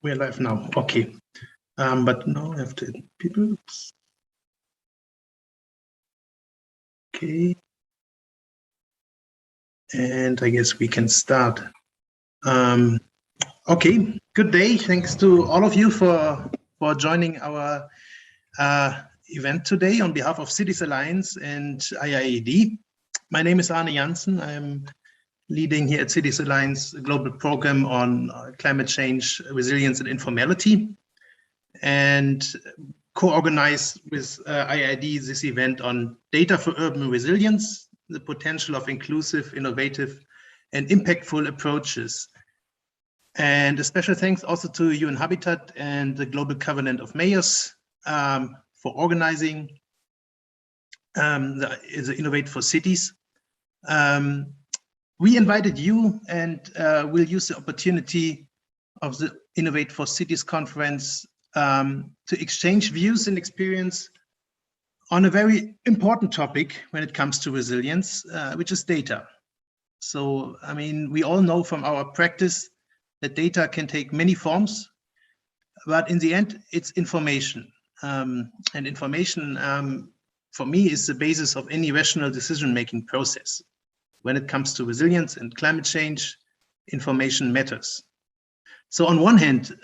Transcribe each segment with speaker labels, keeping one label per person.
Speaker 1: We're live now. Okay. But now I have to edit people. Okay. And I guess we can start. Okay. Good day. Thanks to all of you for joining our event today on behalf of Cities Alliance and IIED. My name is Arne Janssen. I'm leading here at Cities Alliance a global program on climate change, resilience, and informality, and co-organize with IIED this event on data for urban resilience, the potential of inclusive, innovative, and impactful approaches. And a special thanks also to UN Habitat and the Global Covenant of Mayors for organizing the Innovate for Cities. We invited you, and we'll use the opportunity of the Innovate for Cities conference to exchange views and experience on a very important topic when it comes to resilience, which is data. So, I mean, we all know from our practice that data can take many forms, but in the end, it's information. And information, for me, is the basis of any rational decision-making process. When it comes to resilience and climate change, information matters. So on one hand,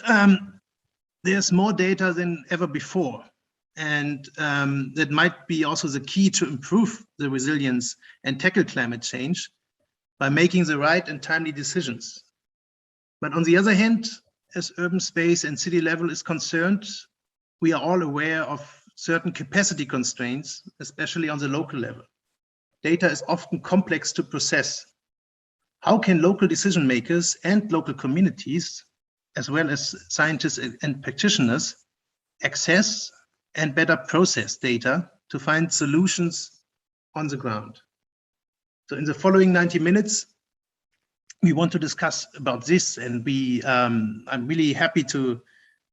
Speaker 1: there's more data than ever before. And that might be also the key to improve the resilience and tackle climate change by making the right and timely decisions. But on the other hand, as urban space and city level is concerned, we are all aware of certain capacity constraints, especially on the local level. Data is often complex to process. How can local decision makers and local communities, as well as scientists and practitioners, access and better process data to find solutions on the ground? So in the following 90 minutes, we want to discuss about this, and I'm really happy to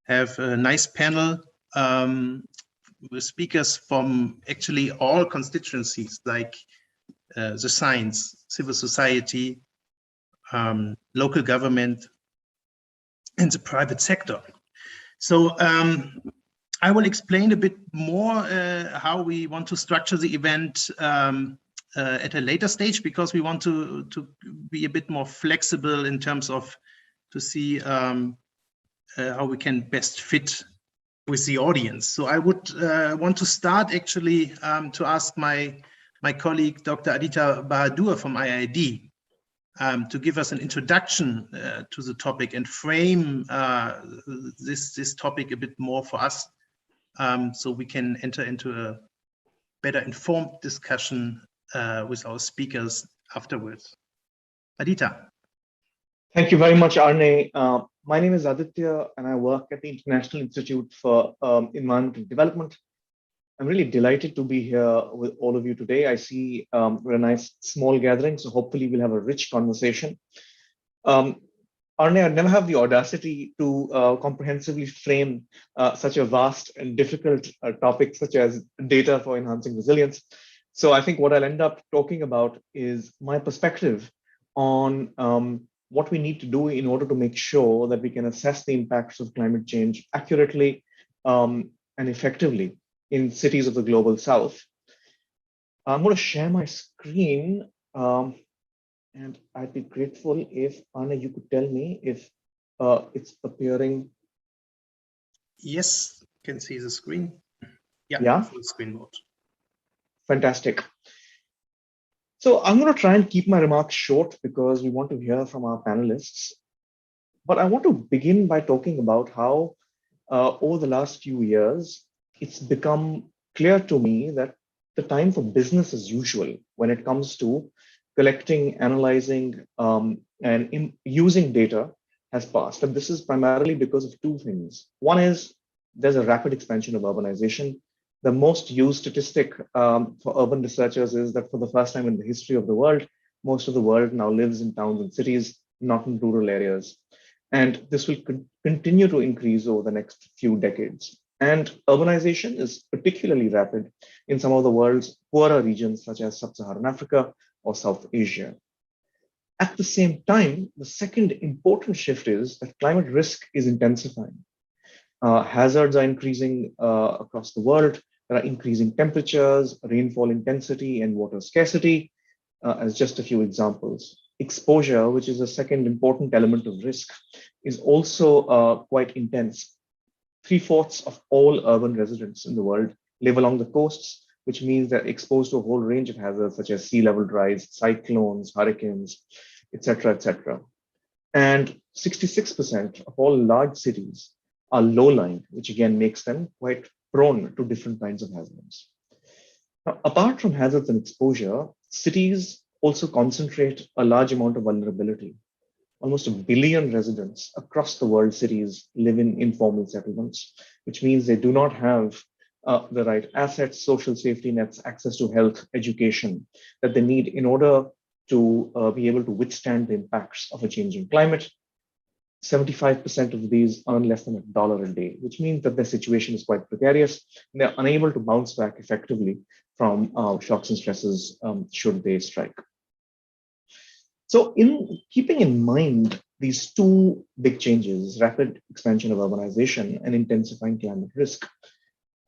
Speaker 1: have a nice panel with speakers from actually all constituencies, like the science, civil society, local government, and the private sector. So I will explain a bit more how we want to structure the event at a later stage, because we want to be a bit more flexible in terms of to see how we can best fit with the audience. So I would want to start actually to ask my colleague, Dr. Aditya Bahadur from IIED, to give us an introduction to the topic and frame this topic a bit more for us, so we can enter into a better informed discussion with our speakers afterwards. Aditya.
Speaker 2: Thank you very much, Arne. My name is Aditya, and I work at the International Institute for Environmental Development. I'm really delighted to be here with all of you today. I see we're a nice small gathering, so hopefully we'll have a rich conversation. Arne, I never have the audacity to comprehensively frame such a vast and difficult topic such as data for enhancing resilience. So I think what I'll end up talking about is my perspective on what we need to do in order to make sure that we can assess the impacts of climate change accurately and effectively in cities of the global south. I'm going to share my screen, and I'd be grateful if, Anna, you could tell me if it's appearing.
Speaker 1: Yes, you can see the screen.
Speaker 2: Yeah.
Speaker 1: Full screen mode.
Speaker 2: Fantastic. So I'm going to try and keep my remarks short because we want to hear from our panelists. But I want to begin by talking about how over the last few years, it's become clear to me that the time for business as usual when it comes to collecting, analyzing, and using data has passed. And this is primarily because of two things. One is there's a rapid expansion of urbanization. The most used statistic for urban researchers is that for the first time in the history of the world, most of the world now lives in towns and cities, not in rural areas. And this will continue to increase over the next few decades. And urbanization is particularly rapid in some of the world's poorer regions, such as Sub-Saharan Africa or South Asia. At the same time, the second important shift is that climate risk is intensifying. Hazards are increasing across the world. There are increasing temperatures, rainfall intensity, and water scarcity, as just a few examples. Exposure, which is a second important element of risk, is also quite intense. Three-fourths of all urban residents in the world live along the coasts, which means they're exposed to a whole range of hazards such as sea level rise, cyclones, hurricanes, etc., etc. And 66% of all large cities are low-lying, which again makes them quite prone to different kinds of hazards. Now, apart from hazards and exposure, cities also concentrate a large amount of vulnerability. Almost a billion residents across the world cities live in informal settlements, which means they do not have the right assets, social safety nets, access to health, education that they need in order to be able to withstand the impacts of a changing climate. 75% of these earn less than $1 a day, which means that their situation is quite precarious and they're unable to bounce back effectively from shocks and stresses should they strike. So in keeping in mind these two big changes, rapid expansion of urbanization and intensifying climate risk,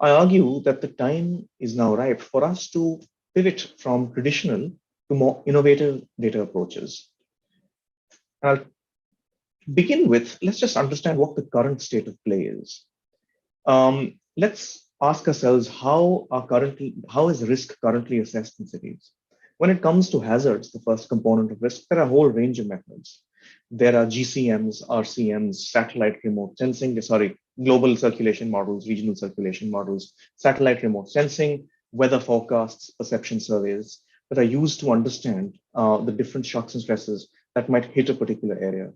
Speaker 2: I argue that the time is now ripe for us to pivot from traditional to more innovative data approaches. I'll begin with, let's just understand what the current state of play is. Let's ask ourselves how is risk currently assessed in cities? When it comes to hazards, the first component of risk, there are a whole range of methods. There are GCMs, RCMs, satellite remote sensing, global circulation models, regional circulation models, satellite remote sensing, weather forecasts, perception surveys that are used to understand the different shocks and stresses that might hit a particular area.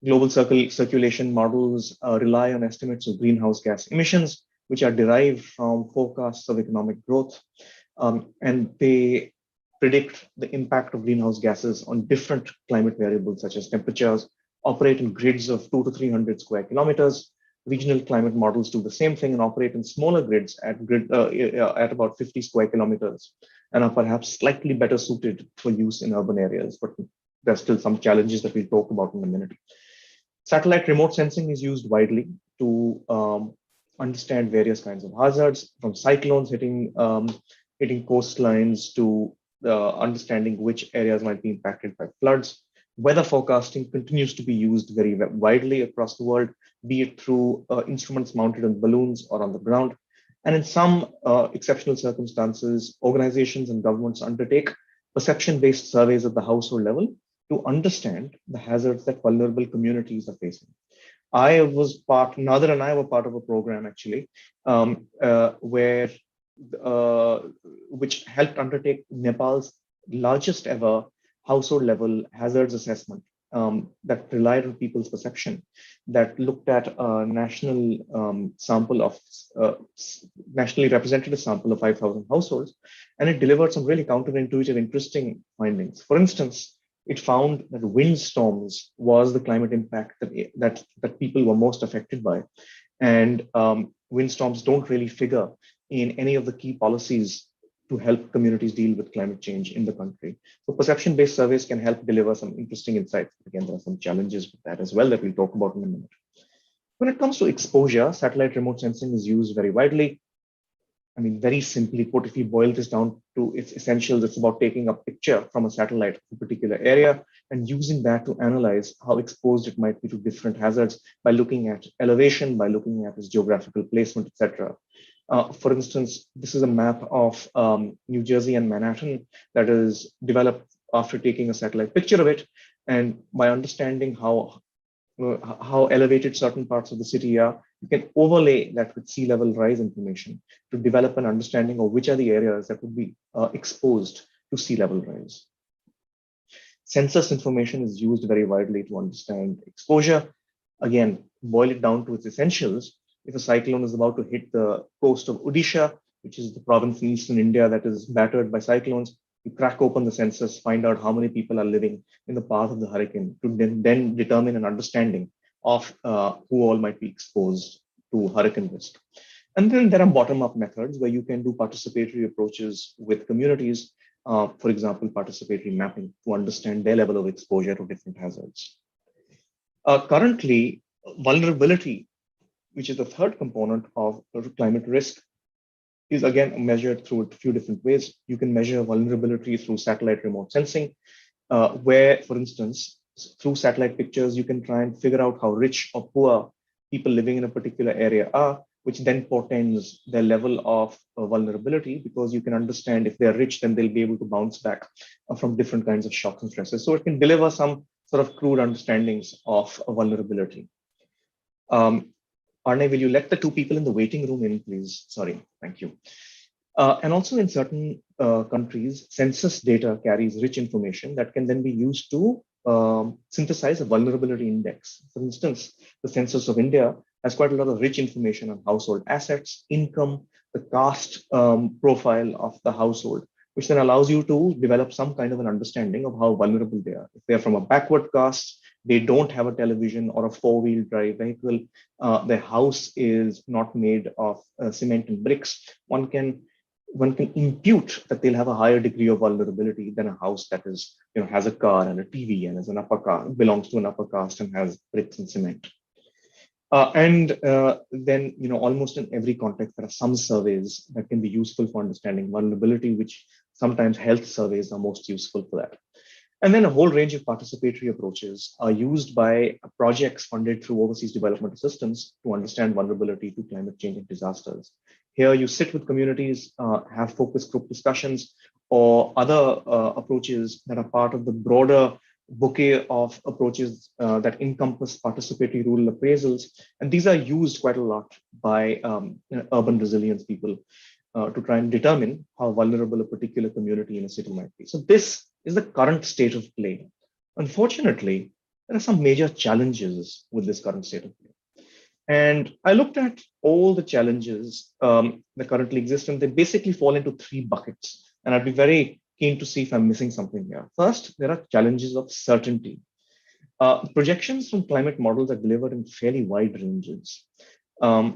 Speaker 2: Global circulation models rely on estimates of greenhouse gas emissions, which are derived from forecasts of economic growth, and they predict the impact of greenhouse gases on different climate variables such as temperatures, operate in grids of 200 to 300 square kilometers. Regional climate models do the same thing and operate in smaller grids at about 50 square kilometers and are perhaps slightly better suited for use in urban areas, but there's still some challenges that we'll talk about in a minute. Satellite remote sensing is used widely to understand various kinds of hazards, from cyclones hitting coastlines to understanding which areas might be impacted by floods. Weather forecasting continues to be used very widely across the world, be it through instruments mounted on balloons or on the ground. And in some exceptional circumstances, organizations and governments undertake perception-based surveys at the household level to understand the hazards that vulnerable communities are facing. Nader and I were part of a program actually, which helped undertake Nepal's largest ever household level hazards assessment that relied on people's perception, that looked at a nationally representative sample of 5,000 households, and it delivered some really counterintuitive, interesting findings. For instance, it found that windstorms was the climate impact that people were most affected by. And windstorms don't really figure in any of the key policies to help communities deal with climate change in the country. So perception-based surveys can help deliver some interesting insights. Again, there are some challenges with that as well that we'll talk about in a minute. When it comes to exposure, satellite remote sensing is used very widely. I mean, very simply put, if you boil this down to its essentials, it's about taking a picture from a satellite of a particular area and using that to analyze how exposed it might be to different hazards by looking at elevation, by looking at its geographical placement, etc. For instance, this is a map of New Jersey and Manhattan that is developed after taking a satellite picture of it. And by understanding how elevated certain parts of the city are, you can overlay that with sea level rise information to develop an understanding of which are the areas that would be exposed to sea level rise. Census information is used very widely to understand exposure. Again, boil it down to its essentials. If a cyclone is about to hit the coast of Odisha, which is the province in eastern India that is battered by cyclones, you crack open the census, find out how many people are living in the path of the hurricane to then determine an understanding of who all might be exposed to hurricane risk. And then there are bottom-up methods where you can do participatory approaches with communities for example, participatory mapping, to understand their level of exposure to different hazards. Currently, vulnerability, which is the third component of climate risk, is again measured through a few different ways. You can measure vulnerability through satellite remote sensing, where, for instance, through satellite pictures, you can try and figure out how rich or poor people living in a particular area are, which then portends their level of vulnerability, because you can understand if they're rich, then they'll be able to bounce back from different kinds of shocks and stresses. So it can deliver some sort of crude understandings of vulnerability. Arne, will you let the two people in the waiting room in, please? Sorry, thank you. And also in certain countries, census data carries rich information that can then be used to synthesize a vulnerability index. For instance, the census of India has quite a lot of rich information on household assets, income, the caste profile of the household, which then allows you to develop some kind of an understanding of how vulnerable they are. If they're from a backward caste, they don't have a television or a four-wheel drive vehicle, their house is not made of cement and bricks, one can impute that they'll have a higher degree of vulnerability than a house that is, has a car and a TV and is an upper caste, belongs to an upper caste and has bricks and cement. Then, almost in every context, there are some surveys that can be useful for understanding vulnerability, which sometimes health surveys are most useful for that. And then a whole range of participatory approaches are used by projects funded through overseas development assistance to understand vulnerability to climate change and disasters. Here you sit with communities, have focus group discussions, or other approaches that are part of the broader bouquet of approaches that encompass participatory rural appraisals. And these are used quite a lot by urban resilience people to try and determine how vulnerable a particular community in a city might be. So this is the current state of play. Unfortunately, there are some major challenges with this current state of play. And I looked at all the challenges that currently exist, and they basically fall into three buckets. And I'd be very keen to see if I'm missing something here. First, there are challenges of certainty. Projections from climate models are delivered in fairly wide ranges. You'll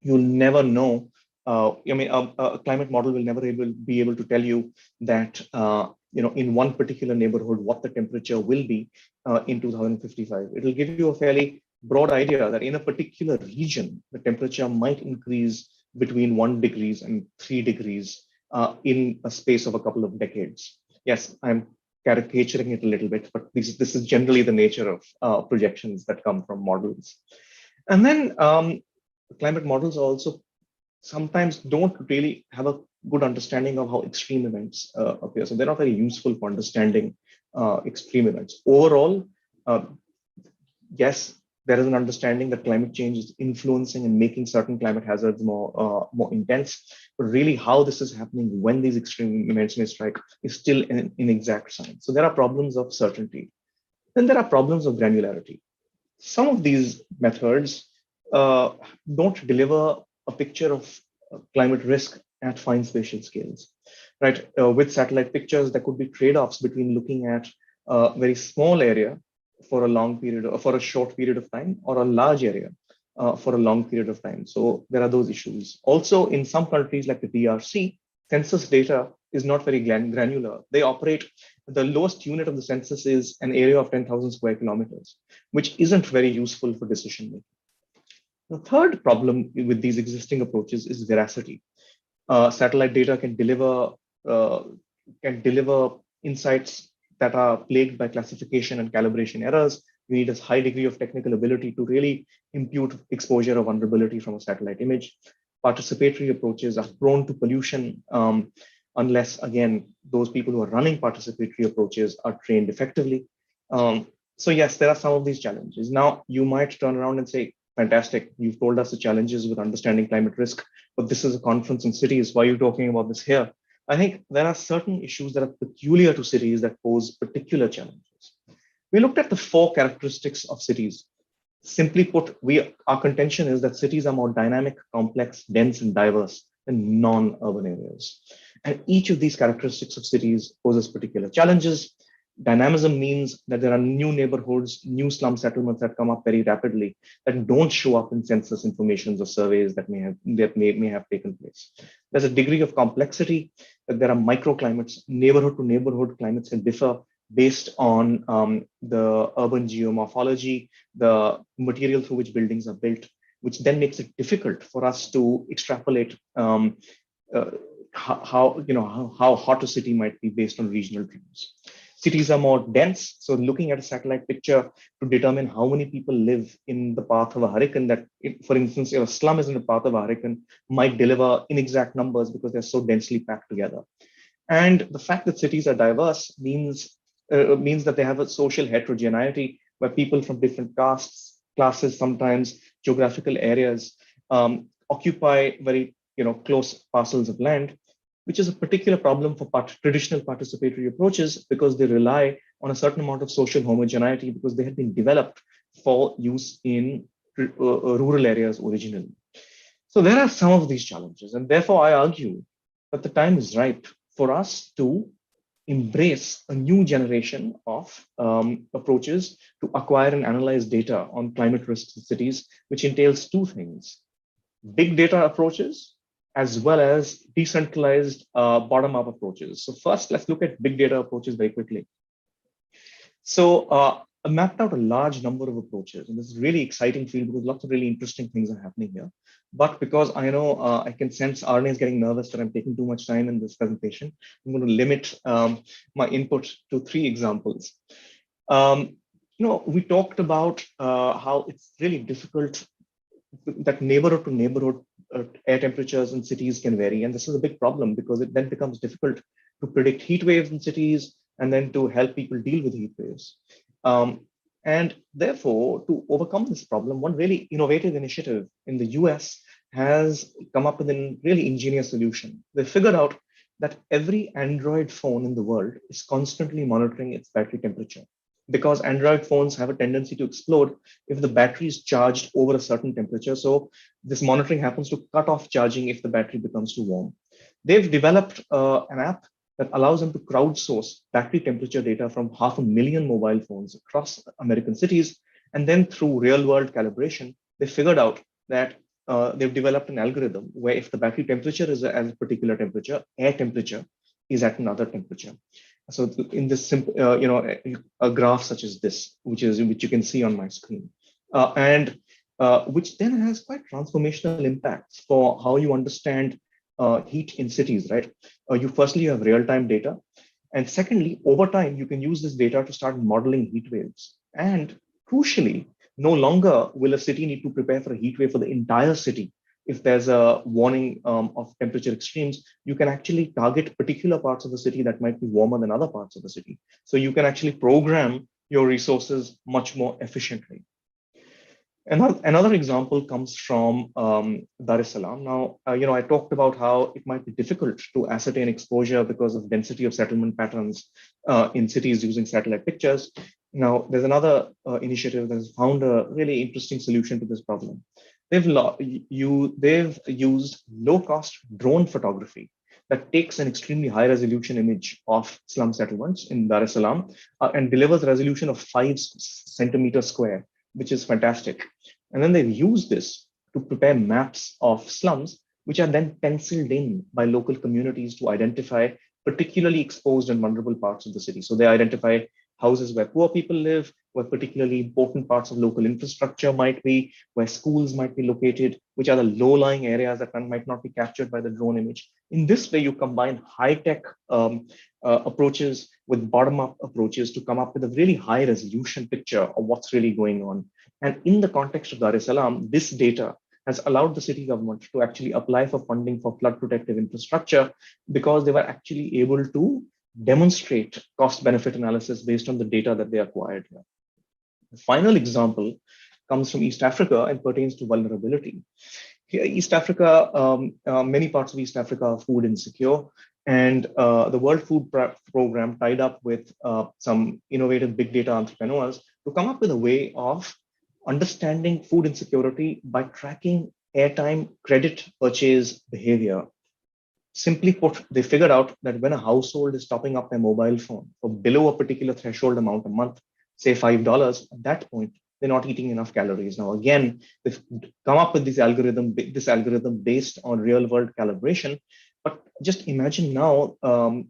Speaker 2: never know. A climate model will never be able to tell you that in one particular neighborhood what the temperature will be in 2055. It'll give you a fairly broad idea that in a particular region the temperature might increase between 1 degree and 3 degrees in a space of a couple of decades. Yes, I'm caricaturing it a little bit, but this is generally the nature of projections that come from models. And then climate models also sometimes don't really have a good understanding of how extreme events appear. So they're not very useful for understanding extreme events. Overall, yes, there is an understanding that climate change is influencing and making certain climate hazards more intense. But really how this is happening, when these extreme events may strike, is still an inexact science. So there are problems of certainty. Then there are problems of granularity. Some of these methods don't deliver a picture of climate risk at fine spatial scales, right? With satellite pictures, there could be trade-offs between looking at a very small area for a long period, or for a short period of time, or a large area for a long period of time. So there are those issues. Also, in some countries like the DRC, census data is not very granular. They operate, the lowest unit of the census is an area of 10,000 square kilometers, which isn't very useful for decision making. The third problem with these existing approaches is veracity. Satellite data can deliver insights that are plagued by classification and calibration errors. You need a high degree of technical ability to really impute exposure or vulnerability from a satellite image. Participatory approaches are prone to pollution unless, again, those people who are running participatory approaches are trained effectively. So yes, there are some of these challenges. Now, you might turn around and say, fantastic, you've told us the challenges with understanding climate risk, but this is a conference in cities. Why are you talking about this here? I think there are certain issues that are peculiar to cities that pose particular challenges. We looked at the 4 characteristics of cities. Simply put, our contention is that cities are more dynamic, complex, dense, and diverse than non-urban areas. And each of these characteristics of cities poses particular challenges. Dynamism means that there are new neighborhoods, new slum settlements that come up very rapidly that don't show up in census information or surveys that may have taken place. There's a degree of complexity that there are microclimates, neighborhood to neighborhood climates can differ based on the urban geomorphology, the material through which buildings are built, which then makes it difficult for us to extrapolate uh, how hot a city might be based on regional trends. Cities are more dense, so looking at a satellite picture to determine how many people live in the path of a hurricane, for instance, if a slum is in the path of a hurricane, might deliver inexact numbers because they're so densely packed together. And the fact that cities are diverse means that they have a social heterogeneity where people from different castes, classes, sometimes geographical areas occupy very close parcels of land, which is a particular problem for traditional participatory approaches because they rely on a certain amount of social homogeneity because they had been developed for use in rural areas originally. So there are some of these challenges, and therefore I argue that the time is ripe for us to embrace a new generation of approaches to acquire and analyze data on climate risks in cities, which entails two things: big data approaches as well as decentralized bottom-up approaches. So first, let's look at big data approaches very quickly. So I mapped out a large number of approaches, and this is really exciting field because lots of really interesting things are happening here. But because I know I can sense Arne is getting nervous that I'm taking too much time in this presentation, I'm going to limit my input to 3 examples. We talked about how it's really difficult that neighborhood to neighborhood air temperatures in cities can vary. And this is a big problem because it then becomes difficult to predict heat waves in cities and then to help people deal with heat waves. And therefore, to overcome this problem, one really innovative initiative in the US has come up with a really ingenious solution. They figured out that every Android phone in the world is constantly monitoring its battery temperature, because Android phones have a tendency to explode if the battery is charged over a certain temperature. So this monitoring happens to cut off charging if the battery becomes too warm. They've developed an app that allows them to crowdsource battery temperature data from 500,000 mobile phones across American cities. And then through real world calibration, they figured out that they've developed an algorithm where if the battery temperature is at a particular temperature, air temperature is at another temperature. So in this simple, a graph such as this, which you can see on my screen, and which then has quite transformational impacts for how you understand heat in cities, right? You have real-time data, and secondly, over time, you can use this data to start modeling heat waves. And crucially, no longer will a city need to prepare for a heat wave for the entire city. If there's a warning of temperature extremes, you can actually target particular parts of the city that might be warmer than other parts of the city. So you can actually program your resources much more efficiently. Another example comes from Dar es Salaam. Now, I talked about how it might be difficult to ascertain exposure because of density of settlement patterns in cities using satellite pictures. Now, there's another initiative that has found a really interesting solution to this problem. They've used low-cost drone photography that takes an extremely high-resolution image of slum settlements in Dar es Salaam and delivers a resolution of 5 centimeters square, which is fantastic. And then they've used this to prepare maps of slums, which are then penciled in by local communities to identify particularly exposed and vulnerable parts of the city. So they identify houses where poor people live, where particularly important parts of local infrastructure might be, where schools might be located, which are the low-lying areas that might not be captured by the drone image. In this way, you combine high-tech approaches with bottom-up approaches to come up with a really high-resolution picture of what's really going on. And in the context of Dar es Salaam, this data has allowed the city government to actually apply for funding for flood protective infrastructure because they were actually able to demonstrate cost-benefit analysis based on the data that they acquired here. The final example comes from East Africa and pertains to vulnerability. Here, East Africa, many parts of East Africa are food insecure, and the World Food Program tied up with some innovative big data entrepreneurs to come up with a way of understanding food insecurity by tracking airtime credit purchase behavior. Simply put, they figured out that when a household is topping up their mobile phone for below a particular threshold amount a month, say $5, at that point, they're not eating enough calories. Now, again, they've come up with this algorithm based on real world calibration But just imagine now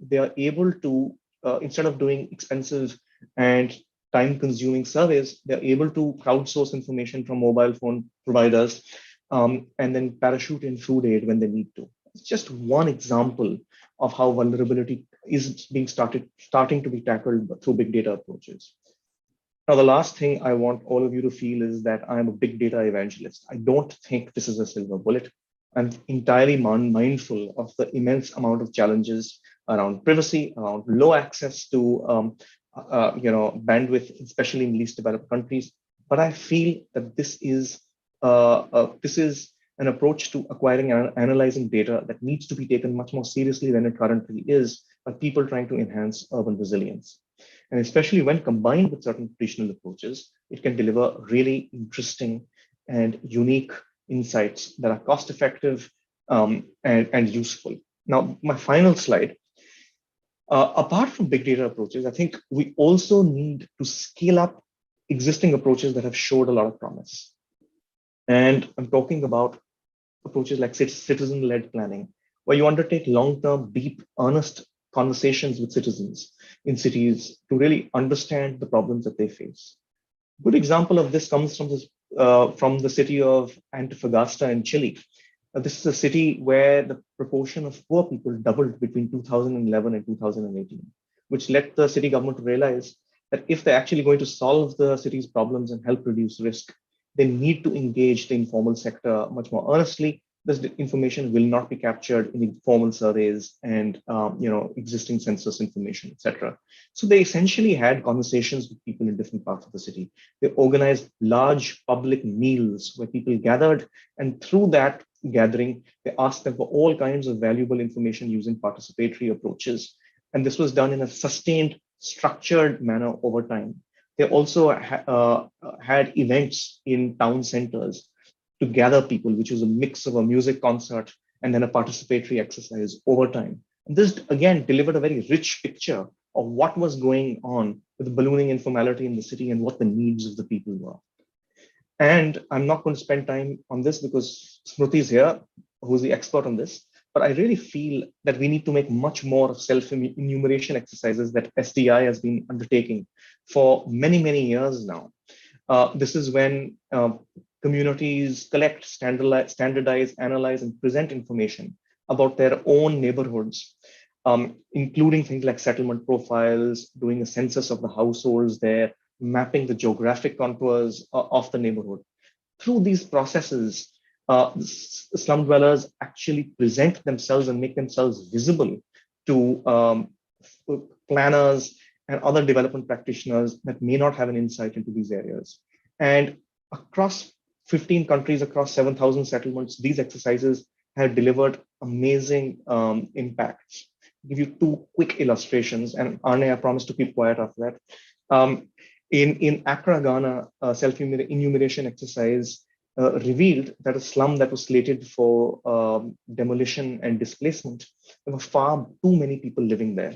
Speaker 2: they are able to, instead of doing expensive and time-consuming surveys, they're able to crowdsource information from mobile phone providers and then parachute in food aid when they need to. It's just one example of how vulnerability is being starting to be tackled through big data approaches. Now, the last thing I want all of you to feel is that I'm a big data evangelist. I don't think this is a silver bullet. I'm entirely mindful of the immense amount of challenges around privacy, around low access to bandwidth, especially in least developed countries. But I feel that this is an approach to acquiring and analyzing data that needs to be taken much more seriously than it currently is by people trying to enhance urban resilience. And especially when combined with certain traditional approaches, it can deliver really interesting and unique insights that are cost effective and useful. Now, my final slide. Apart from big data approaches, I think we also need to scale up existing approaches that have showed a lot of promise. And I'm talking about approaches like citizen-led planning, where you undertake long-term, deep, earnest conversations with citizens in cities to really understand the problems that they face. Good example of this comes from the city of Antofagasta in Chile. This is a city where the proportion of poor people doubled between 2011 and 2018, which led the city government to realize that if they're actually going to solve the city's problems and help reduce risk, they need to engage the informal sector much more earnestly. This information will not be captured in formal surveys and existing census information, etc. So they essentially had conversations with people in different parts of the city. They organized large public meals where people gathered, and through that gathering, they asked them for all kinds of valuable information using participatory approaches. And this was done in a sustained, structured manner over time. They also had events in town centers to gather people, which was a mix of a music concert and then a participatory exercise over time. And this, again, delivered a very rich picture of what was going on with ballooning informality in the city and what the needs of the people were. And I'm not going to spend time on this because Smriti is here, who's the expert on this. But I really feel that we need to make much more of self-enumeration exercises that SDI has been undertaking for many, many years now. This is when communities collect, standardize, analyze, and present information about their own neighborhoods, including things like settlement profiles, doing a census of the households there, mapping the geographic contours of the neighborhood. Through these processes, slum dwellers actually present themselves and make themselves visible to planners and other development practitioners that may not have an insight into these areas. And across 15 countries, across 7,000 settlements, these exercises have delivered amazing impacts. I'll give you two quick illustrations, and Arne, I promise to keep quiet after that. In Accra, Ghana, a self-enumeration exercise revealed that a slum that was slated for demolition and displacement, there were far too many people living there,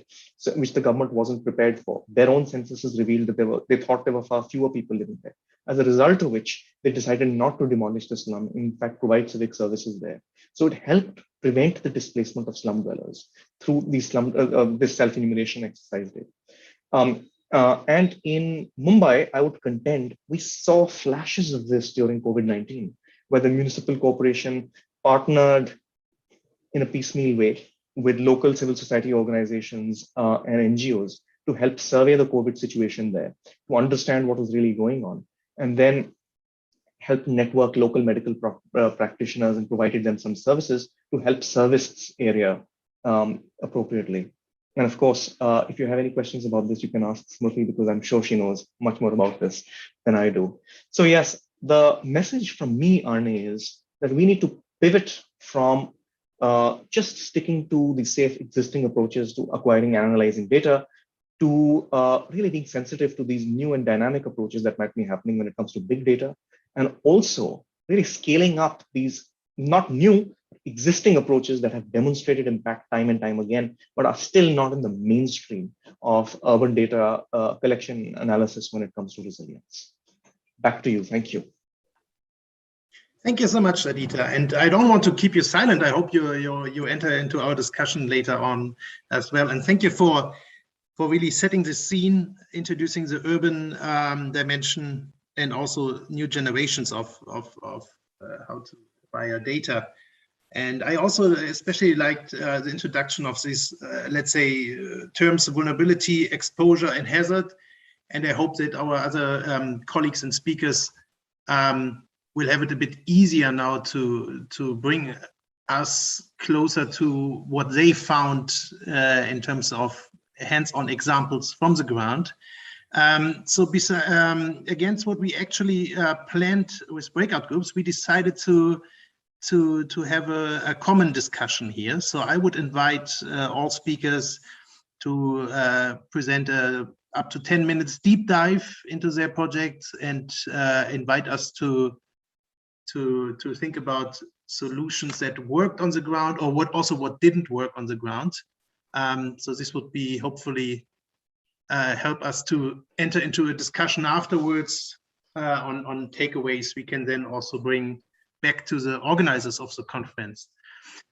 Speaker 2: which the government wasn't prepared for. Their own censuses revealed that they thought there were far fewer people living there. As a result of which, they decided not to demolish the slum, in fact, provide civic services there. So it helped prevent the displacement of slum dwellers through these this self-enumeration exercise. And in Mumbai, I would contend, we saw flashes of this during COVID-19, where the municipal corporation partnered in a piecemeal way with local civil society organizations and NGOs to help survey the COVID situation there, to understand what was really going on, and then help network local medical practitioners and provided them some services to help service this area appropriately. And of course, if you have any questions about this, you can ask Smriti, because I'm sure she knows much more about this than I do. So yes, the message from me, Arne, is that we need to pivot from just sticking to the safe existing approaches to acquiring and analyzing data to really being sensitive to these new and dynamic approaches that might be happening when it comes to big data, and also really scaling up these not new, existing approaches that have demonstrated impact time and time again, but are still not in the mainstream of urban data collection analysis when it comes to resilience. Back to you. Thank you.
Speaker 1: Thank you so much, Adita. And I don't want to keep you silent. I hope you enter into our discussion later on as well. And thank you for really setting the scene, introducing the urban dimension, and also new generations of how to acquire data. And I also especially liked the introduction of these, let's say, terms vulnerability, exposure, and hazard. And I hope that our other colleagues and speakers will have it a bit easier now to bring us closer to what they found in terms of hands-on examples from the ground. So against what we actually planned with breakout groups, we decided to have a common discussion here. So I would invite all speakers to present up to 10 minutes deep dive into their projects and invite us to think about solutions that worked on the ground or what didn't work on the ground. So this would be hopefully help us to enter into a discussion afterwards on takeaways we can then also bring back to the organizers of the conference.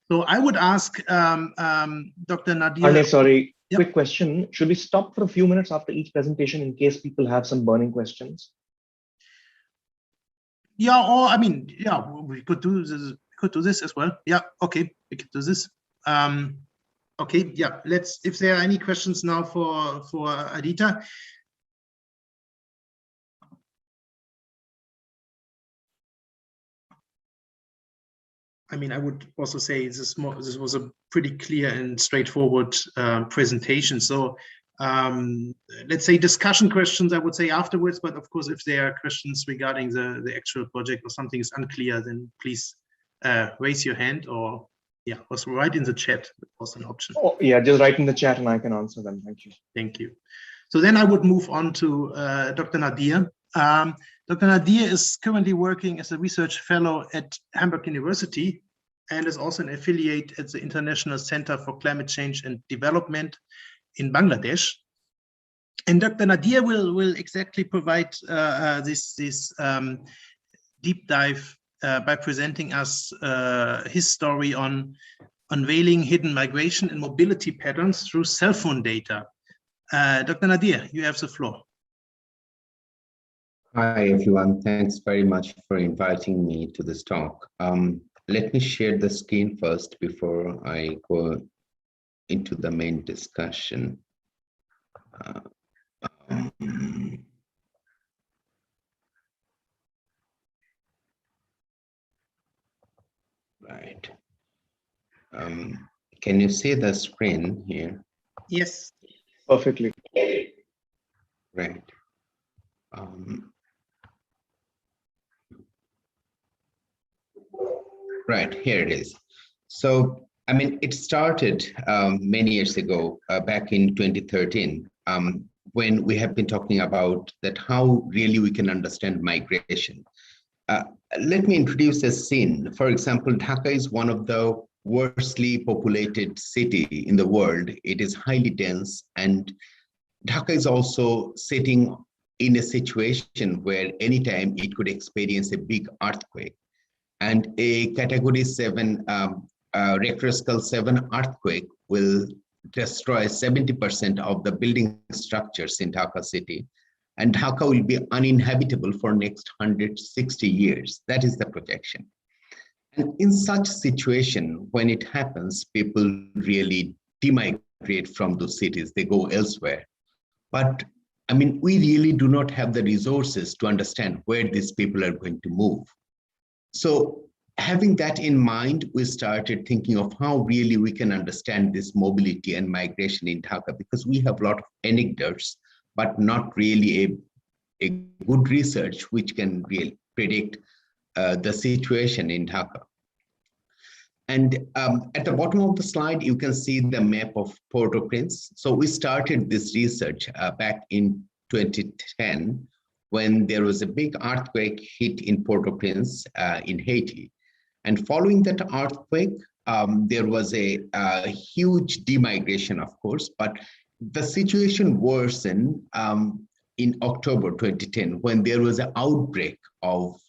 Speaker 1: So I would ask Dr. Nadia.
Speaker 2: Arne, sorry,
Speaker 1: Yep.
Speaker 2: Quick question. Should we stop for a few minutes after each presentation in case people have some burning questions?
Speaker 1: Yeah, or I mean, yeah, we could do this. As well. Yeah, okay, we could do this. Okay, yeah. If there are any questions now for Adita. I mean, I would also say this was a pretty clear and straightforward presentation. So let's say discussion questions, I would say afterwards, but of course, if there are questions regarding the actual project or something is unclear, then please raise your hand or also write in the chat. Was an option.
Speaker 2: Oh, yeah, just write in the chat and I can answer them. Thank you.
Speaker 1: Thank you. So then I would move on to Dr. Nadia. Dr. Nadia is currently working as a research fellow at Hamburg University and is also an affiliate at the International Center for Climate Change and Development in Bangladesh. And Dr. Nadia will exactly provide this deep dive by presenting us his story on unveiling hidden migration and mobility patterns through cell phone data. Dr. Nadia, you have the floor.
Speaker 3: Hi, everyone. Thanks very much for inviting me to this talk. Let me share the screen first before I go into the main discussion. Right. Can you see the screen here?
Speaker 1: Yes.
Speaker 2: Perfectly.
Speaker 3: Right. Right, here it is. So, I mean, it started many years ago, back in 2013, when we have been talking about that how really we can understand migration. Let me introduce a scene. For example, Dhaka is one of the worstly populated city in the world. It is highly dense, and Dhaka is also sitting in a situation where anytime it could experience a big earthquake. And a category 7, Richter scale 7 earthquake will destroy 70% of the building structures in Dhaka city. And Dhaka will be uninhabitable for next 160 years. That is the projection. And in such situation, when it happens, people really demigrate from those cities. They go elsewhere. But I mean, we really do not have the resources to understand where these people are going to move. So having that in mind, we started thinking of how really we can understand this mobility and migration in Dhaka, because we have a lot of anecdotes, but not really a good research which can really predict the situation in Dhaka. And at the bottom of the slide, you can see the map of Port-au-Prince. So we started this research back in 2010, when there was a big earthquake hit in Port-au-Prince in Haiti. And following that earthquake, there was a huge demigration, of course, but the situation worsened in October 2010, when there was an outbreak of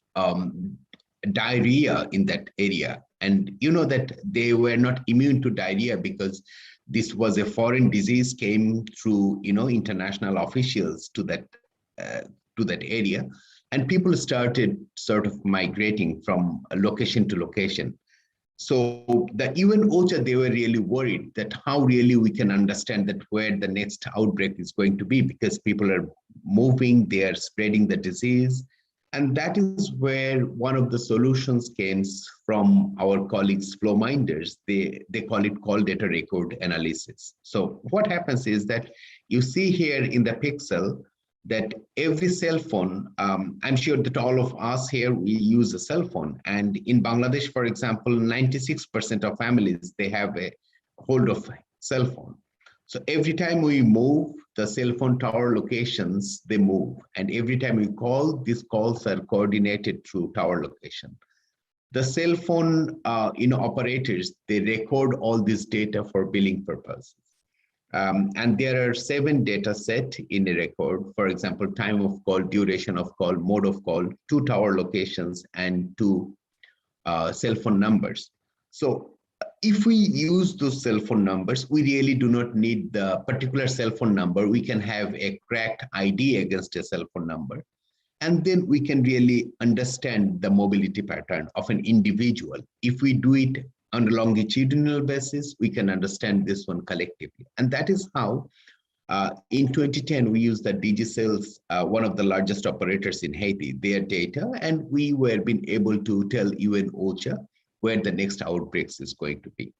Speaker 3: diarrhea in that area. And you know that they were not immune to diarrhea because this was a foreign disease, came through, international officials to that area. And people started sort of migrating from location to location. So the UN OCHA, they were really worried that how really we can understand that where the next outbreak is going to be, because people are moving, they are spreading the disease. And that is where one of the solutions came from our colleagues, flow minders. They call it call data record analysis. So what happens is that you see here in the pixel that every cell phone, I'm sure that all of us here, we use a cell phone. And in Bangladesh, for example, 96% of families, they have a hold of cell phone. So every time we move, the cell phone tower locations, they move. And every time we call, these calls are coordinated through tower location. The cell phone operators, they record all this data for billing purposes. And there are 7 data set in a record. For example, time of call, duration of call, mode of call, 2 tower locations, and 2 cell phone numbers. So if we use those cell phone numbers, we really do not need the particular cell phone number. We can have a cracked ID against a cell phone number. And then we can really understand the mobility pattern of an individual. If we do it on a longitudinal basis, we can understand this one collectively. And that is how in 2010, we used the Digicels, one of the largest operators in Haiti, their data, and we were being able to tell UN OCHA where the next outbreaks is going to be.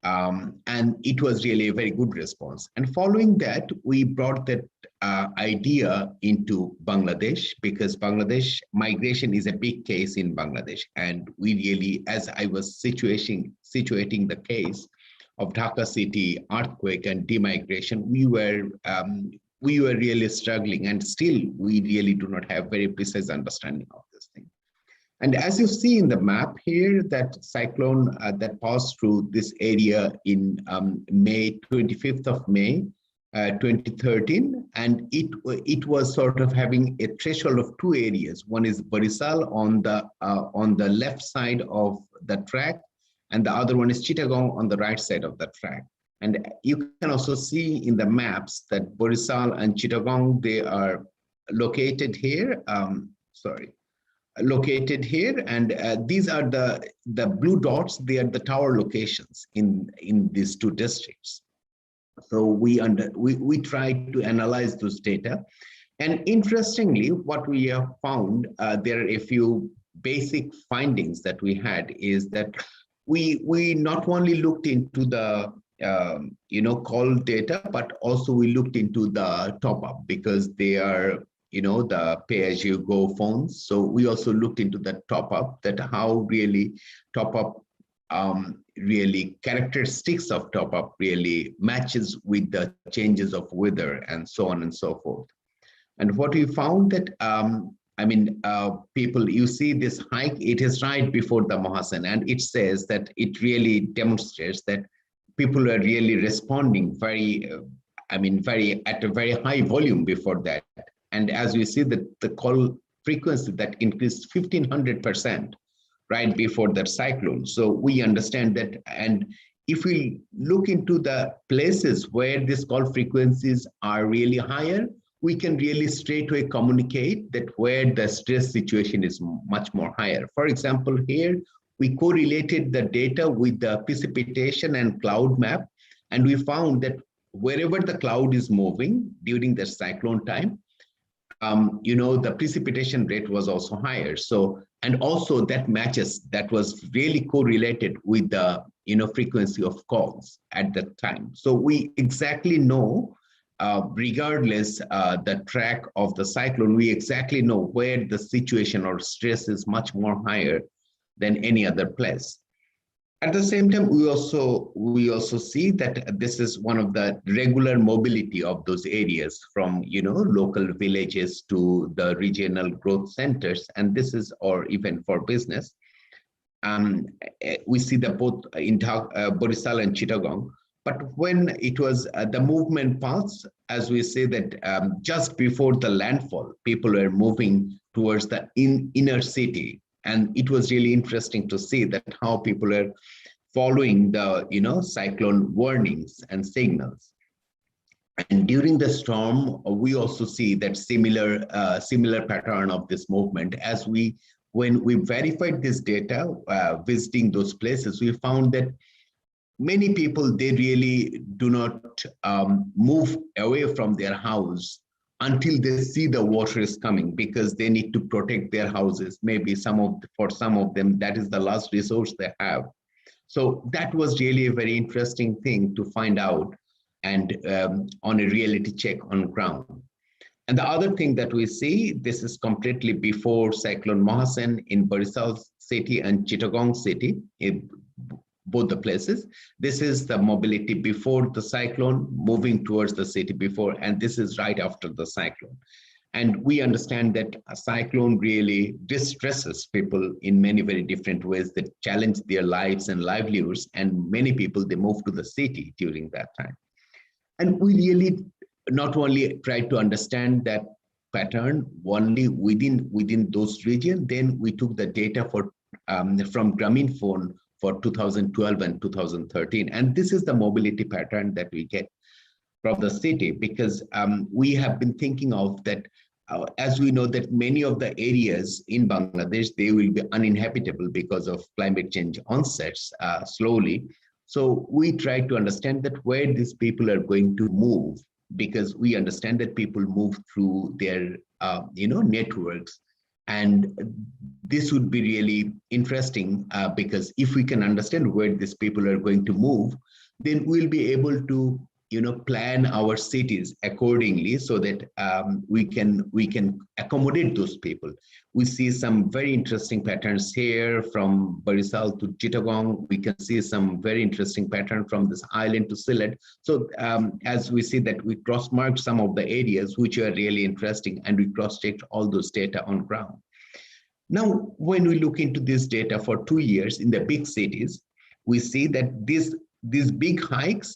Speaker 3: And it was really a very good response. And following that, we brought that idea into Bangladesh, because Bangladesh migration is a big case in Bangladesh. And we really, as I was situating the case of Dhaka city earthquake and demigration, we were really struggling, and still we really do not have very precise understanding of this thing. And as you see in the map here, that cyclone that passed through this area in May, 25th of May, 2013, and it was sort of having a threshold of 2 areas. One is Barisal on the left side of the track, and the other one is Chittagong on the right side of the track. And you can also see in the maps that Barisal and Chittagong, they are located here. Located here, and these are the blue dots. They are the tower locations in these 2 districts. So we tried to analyze those data, and interestingly, what we have found, there are a few basic findings that we had, is that we not only looked into the call data, but also we looked into the top up, because they are the pay-as-you-go phones. So we also looked into the top up, that how really top up, really characteristics of top up really matches with the changes of weather and so on and so forth. And what we found that, people, you see this hike, it is right before the Mohasen, and it says that it really demonstrates that people are really responding at a very high volume before that. And as we see that the call frequency that increased 1,500% right before that cyclone. So we understand that. And if we look into the places where these call frequencies are really higher, we can really straight away communicate that where the stress situation is much more higher. For example, here we correlated the data with the precipitation and cloud map. And we found that wherever the cloud is moving during the cyclone time, the precipitation rate was also higher. So, and also that matches, that was really correlated with the, frequency of calls at that time. So we exactly know, regardless the track of the cyclone, we exactly know where the situation or stress is much more higher than any other place. At the same time, we also see that this is one of the regular mobility of those areas from local villages to the regional growth centers, and this is, or even for business. We see that both in Barisal and Chittagong. But when it was the movement paths, as we say that just before the landfall, people were moving towards the inner city. And it was really interesting to see that how people are following the, cyclone warnings and signals. And during the storm, we also see that similar pattern of this movement. When we verified this data, visiting those places, we found that many people, they really do not move away from their house until they see the water is coming, because they need to protect their houses. Maybe for some of them, that is the last resource they have. So that was really a very interesting thing to find out, and on a reality check on ground. And the other thing that we see, this is completely before Cyclone Mohasen in Barisal city and Chittagong city, in both the places. This is the mobility before the cyclone, moving towards the city before, and this is right after the cyclone. And we understand that a cyclone really distresses people in many very different ways that challenge their lives and livelihoods, and many people, they move to the city during that time. And we really not only try to understand that pattern only within those regions, then we took the data from Grameenphone for 2012 and 2013. And this is the mobility pattern that we get from the city, because we have been thinking of that, as we know that many of the areas in Bangladesh, they will be uninhabitable because of climate change onsets slowly. So we try to understand that where these people are going to move, because we understand that people move through their networks. And this would be really interesting because if we can understand where these people are going to move, then we'll be able to plan our cities accordingly, so that we can accommodate those people. We see some very interesting patterns here from Barisal to Chittagong. We can see some very interesting pattern from this island to Sylhet. So as we see that, we cross-marked some of the areas which are really interesting, and we cross-checked all those data on ground. Now, when we look into this data for 2 years in the big cities, we see that these big hikes,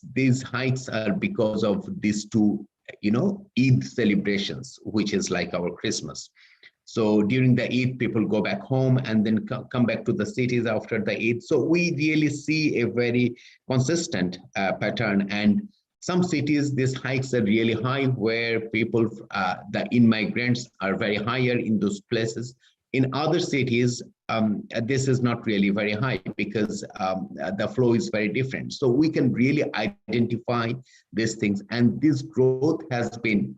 Speaker 3: are because of these two, Eid celebrations, which is like our Christmas. So during the Eid, people go back home and then come back to the cities after the Eid. So we really see a very consistent pattern. And some cities, these hikes are really high, where people, the immigrants are very higher in those places. In other cities, this is not really very high, because the flow is very different. So we can really identify these things. And this growth has been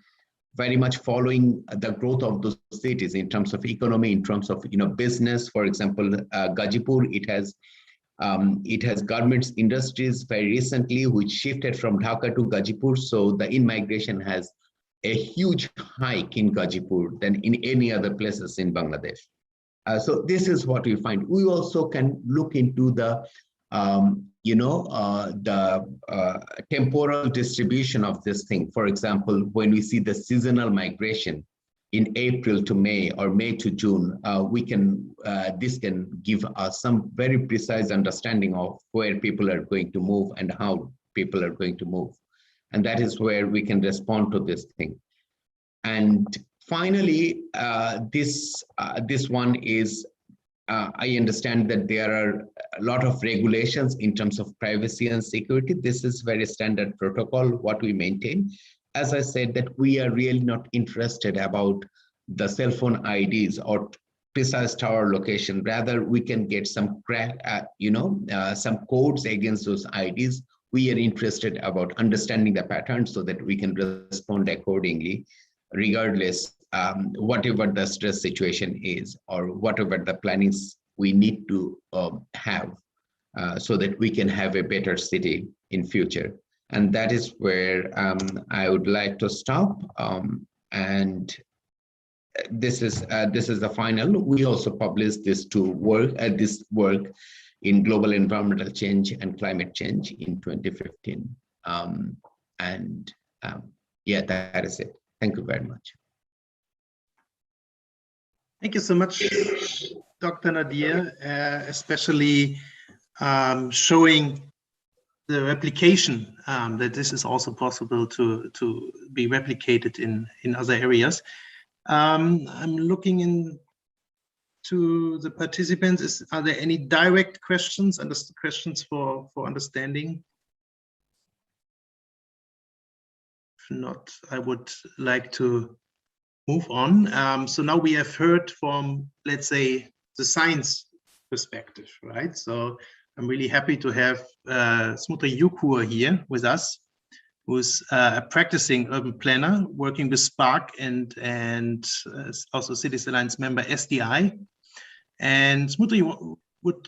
Speaker 3: very much following the growth of those cities in terms of economy, in terms of business. For example, Gazipur, it has garments industries very recently, which shifted from Dhaka to Gazipur. So the in-migration has a huge hike in Gazipur than in any other places in Bangladesh. So this is what we find. We also can look into the temporal distribution of this thing. For example, when we see the seasonal migration in April to May or May to June, this can give us some very precise understanding of where people are going to move and how people are going to move. And that is where we can respond to this thing. And finally, this one is, I understand that there are a lot of regulations in terms of privacy and security. This is very standard protocol, what we maintain. As I said, that we are really not interested about the cell phone IDs or precise tower location. Rather, we can get some some codes against those IDs. We are interested about understanding the pattern so that we can respond accordingly, regardless whatever the stress situation is or whatever the plannings we need to have, so that we can have a better city in future. And that is where I would like to stop. And this is the final. We also published this work in global environmental change and climate change in 2015. Yeah, that is it. Thank you very much.
Speaker 1: Thank you so much, Dr. Nadir, especially showing the replication, that this is also possible to be replicated in other areas. I'm looking in to the participants? Are there any direct questions and questions for understanding? If not, I would like to move on. So now we have heard from, let's say, the science perspective, right? So I'm really happy to have Smutri Yukur here with us, who's a practicing urban planner working with Spark and also Cities Alliance member SDI. And Smutri would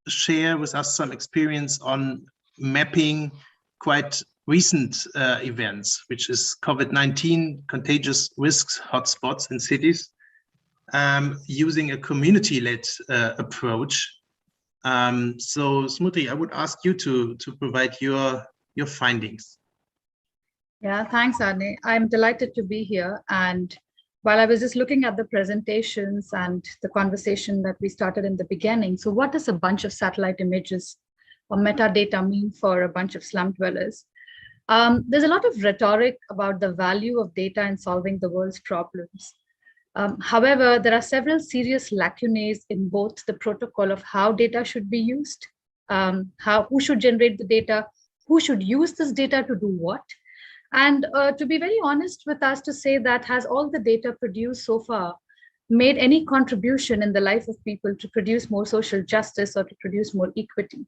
Speaker 1: share with us some experience on mapping quite recent events, which is COVID-19 contagious risks hotspots in cities, using a community-led approach. So Smutri, I would ask you to provide your findings.
Speaker 4: Yeah, thanks, Arne. I'm delighted to be here. And while I was just looking at the presentations and the conversation that we started in the beginning, so what does a bunch of satellite images or metadata mean for a bunch of slum dwellers? There's a lot of rhetoric about the value of data in solving the world's problems. However, there are several serious lacunae in both the protocol of how data should be used, who should generate the data, who should use this data to do what. And to be very honest with us, to say that has all the data produced so far made any contribution in the life of people to produce more social justice or to produce more equity?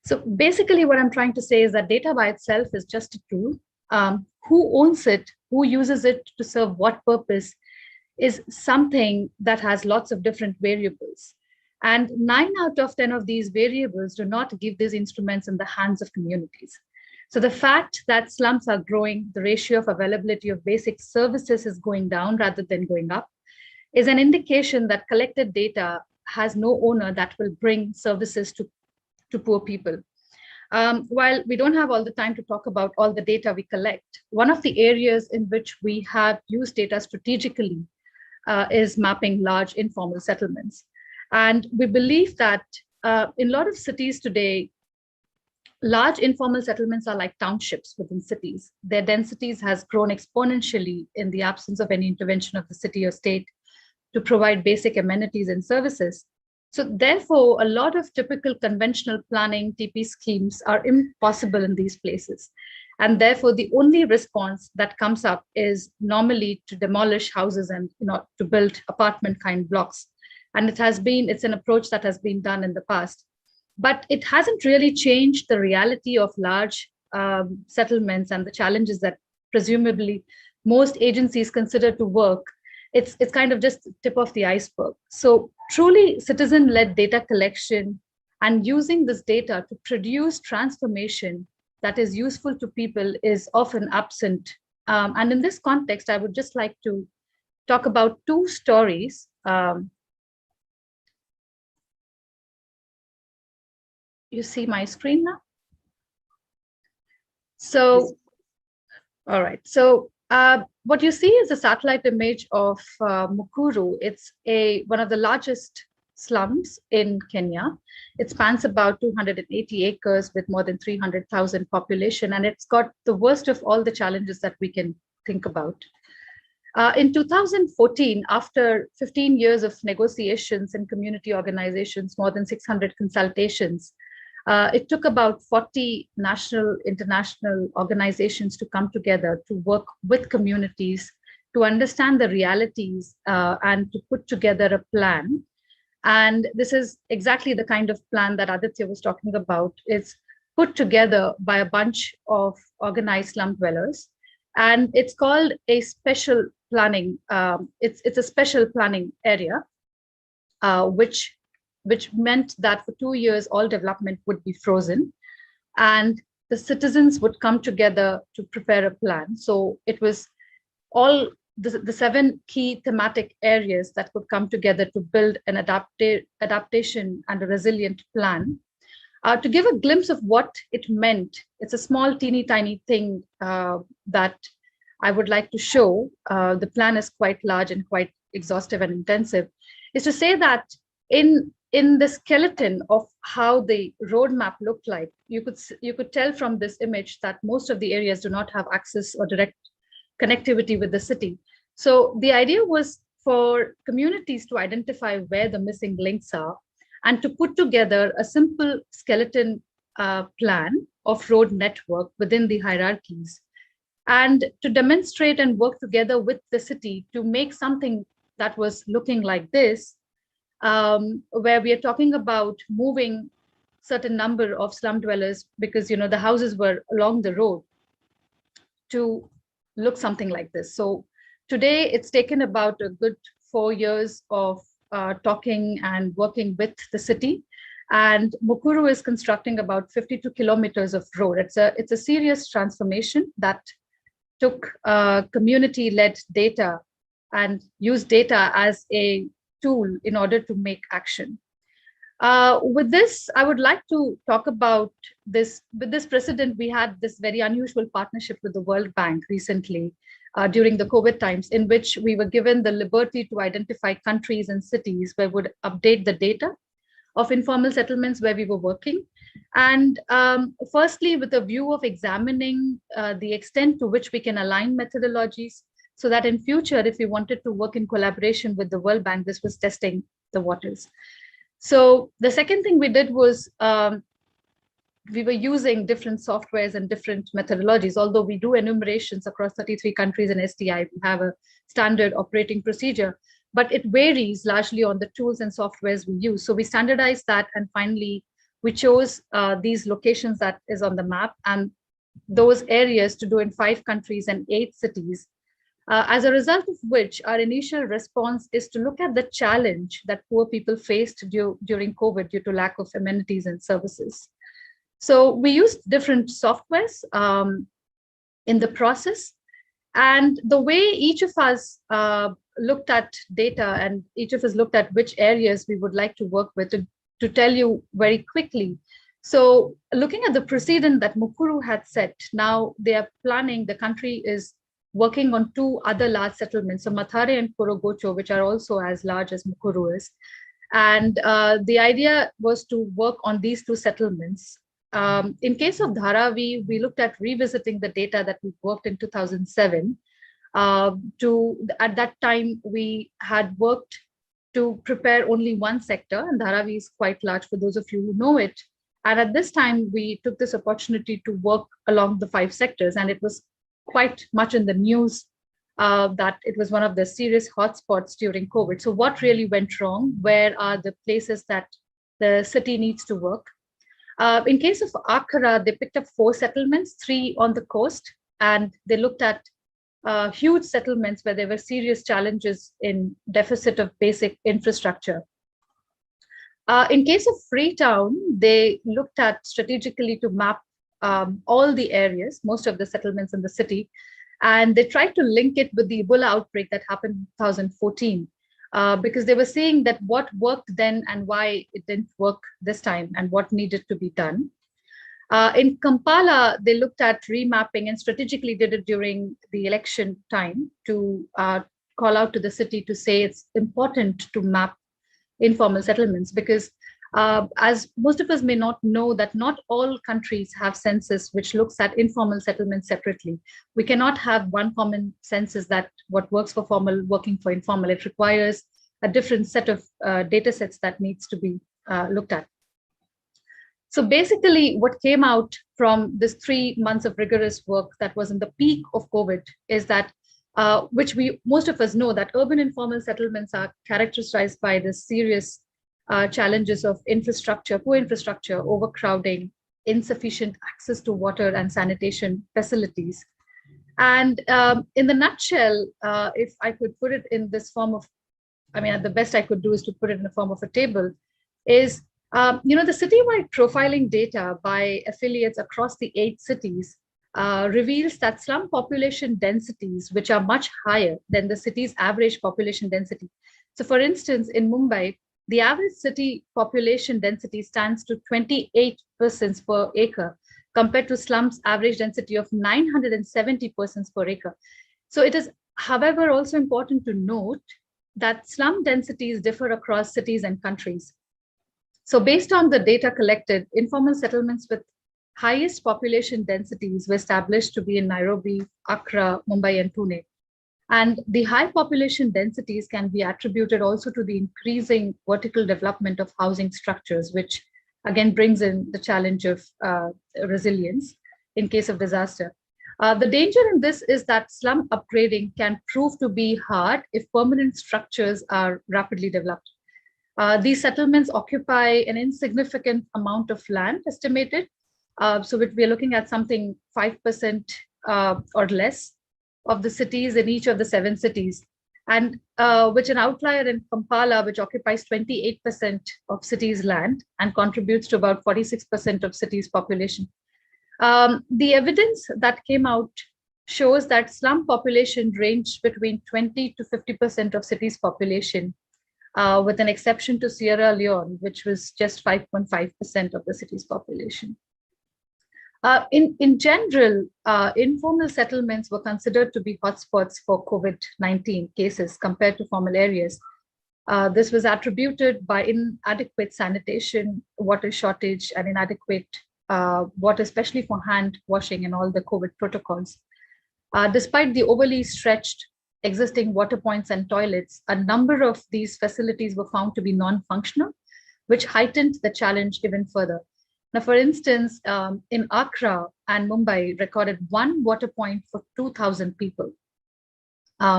Speaker 4: So basically what I'm trying to say is that data by itself is just a tool. Who owns it, who uses it to serve what purpose is something that has lots of different variables. And 9 out of 10 of these variables do not give these instruments in the hands of communities. So the fact that slums are growing, the ratio of availability of basic services is going down rather than going up, is an indication that collected data has no owner that will bring services to poor people. While we don't have all the time to talk about all the data we collect, one of the areas in which we have used data strategically is mapping large informal settlements. And we believe that in a lot of cities today, large informal settlements are like townships within cities. Their densities has grown exponentially in the absence of any intervention of the city or state to provide basic amenities and services. So therefore, a lot of typical conventional planning TP schemes are impossible in these places. And therefore, the only response that comes up is normally to demolish houses and to build apartment kind blocks. And it's an approach that has been done in the past. But it hasn't really changed the reality of large settlements and the challenges that presumably most agencies consider to work. It's kind of just the tip of the iceberg. So truly citizen-led data collection and using this data to produce transformation that is useful to people is often absent. And in this context, I would just like to talk about 2 stories. You see my screen now? So, all right. So what you see is a satellite image of Mukuru. It's one of the largest slums in Kenya. It spans about 280 acres with more than 300,000 population, and it's got the worst of all the challenges that we can think about. In 2014, after 15 years of negotiations and community organizations, more than 600 consultations, it took about 40 national, international organizations to come together to work with communities to understand the realities and to put together a plan. And this is exactly the kind of plan that Aditya was talking about. It's put together by a bunch of organized slum dwellers. And it's called a special planning. It's a special planning area, which meant that for 2 years, all development would be frozen and the citizens would come together to prepare a plan. So it was all the 7 key thematic areas that would come together to build an adaptation and a resilient plan. To give a glimpse of what it meant, it's a small, teeny tiny thing that I would like to show. The plan is quite large and quite exhaustive and intensive, is to say that in the skeleton of how the roadmap looked like, you could tell from this image that most of the areas do not have access or direct connectivity with the city. So the idea was for communities to identify where the missing links are and to put together a simple skeleton plan of road network within the hierarchies, and to demonstrate and work together with the city to make something that was looking like this, where we are talking about moving certain number of slum dwellers, because the houses were along the road, to look something like this. So today it's taken about a good 4 years of talking and working with the city. And Mukuru is constructing about 52 kilometers of road. It's a serious transformation that took community-led data and used data as a tool in order to make action. With this, I would like to talk about this. With this precedent, we had this very unusual partnership with the World Bank recently during the COVID times, in which we were given the liberty to identify countries and cities where we would update the data of informal settlements where we were working. And firstly, with a view of examining the extent to which we can align methodologies, so that in future, if we wanted to work in collaboration with the World Bank, this was testing the waters. So the second thing we did was we were using different softwares and different methodologies. Although we do enumerations across 33 countries in STI, we have a standard operating procedure, but it varies largely on the tools and softwares we use. So we standardized that, and finally, we chose these locations that is on the map and those areas to do in 5 countries and 8 cities. As a result of which, our initial response is to look at the challenge that poor people faced during COVID due to lack of amenities and services. So we used different softwares in the process. And the way each of us looked at data, and each of us looked at which areas we would like to work with, to tell you very quickly. So looking at the precedent that Mukuru had set, now they are planning, the country is working on 2 other large settlements, so Mathare and Korogocho, which are also as large as Mukuru is. And the idea was to work on these 2 settlements. In case of Dharavi, we looked at revisiting the data that we worked in 2007. At that time, we had worked to prepare only 1 sector, and Dharavi is quite large for those of you who know it. And at this time, we took this opportunity to work along the 5 sectors, and it was quite much in the news that it was one of the serious hotspots during COVID. So what really went wrong? Where are the places that the city needs to work? In case of Accra, they picked up 4 settlements, 3 on the coast, and they looked at huge settlements where there were serious challenges in deficit of basic infrastructure. In case of Freetown, they looked at strategically to map all the areas, most of the settlements in the city, and they tried to link it with the Ebola outbreak that happened in 2014, because they were seeing that what worked then and why it didn't work this time and what needed to be done. In Kampala, they looked at remapping and strategically did it during the election time to call out to the city to say it's important to map informal settlements, because as most of us may not know, that not all countries have census which looks at informal settlements separately. We cannot have one common census that what works for formal working for informal. It requires a different set of data sets that needs to be looked at. So basically what came out from this 3 months of rigorous work that was in the peak of COVID is that, which most of us know, that urban informal settlements are characterized by the serious challenges of infrastructure, poor infrastructure, overcrowding, insufficient access to water and sanitation facilities. And in the nutshell, if I could put it in this form of, the best I could do is to put it in the form of a table, is, the citywide profiling data by affiliates across the 8 cities reveals that slum population densities, which are much higher than the city's average population density. So for instance, in Mumbai, the average city population density stands to 28 persons per acre, compared to slums' average density of 970 persons per acre. So it is, however, also important to note that slum densities differ across cities and countries. So based on the data collected, informal settlements with highest population densities were established to be in Nairobi, Accra, Mumbai, and Pune. And the high population densities can be attributed also to the increasing vertical development of housing structures, which again brings in the challenge of resilience in case of disaster. The danger in this is that slum upgrading can prove to be hard if permanent structures are rapidly developed. These settlements occupy an insignificant amount of land estimated. So we are looking at something 5% or less of the cities in each of the 7 cities. And which an outlier in Kampala, which occupies 28% of cities' land and contributes to about 46% of cities' population. The evidence that came out shows that slum population ranged between 20 to 50% of cities' population, with an exception to Sierra Leone, which was just 5.5% of the city's population. In general, informal settlements were considered to be hotspots for COVID-19 cases compared to formal areas. This was attributed by inadequate sanitation, water shortage, and inadequate water, especially for hand washing and all the COVID protocols. Despite the overly stretched existing water points and toilets, a number of these facilities were found to be non-functional, which heightened the challenge even further. Now, for instance, in Accra and Mumbai recorded 1 water point for 2,000 people.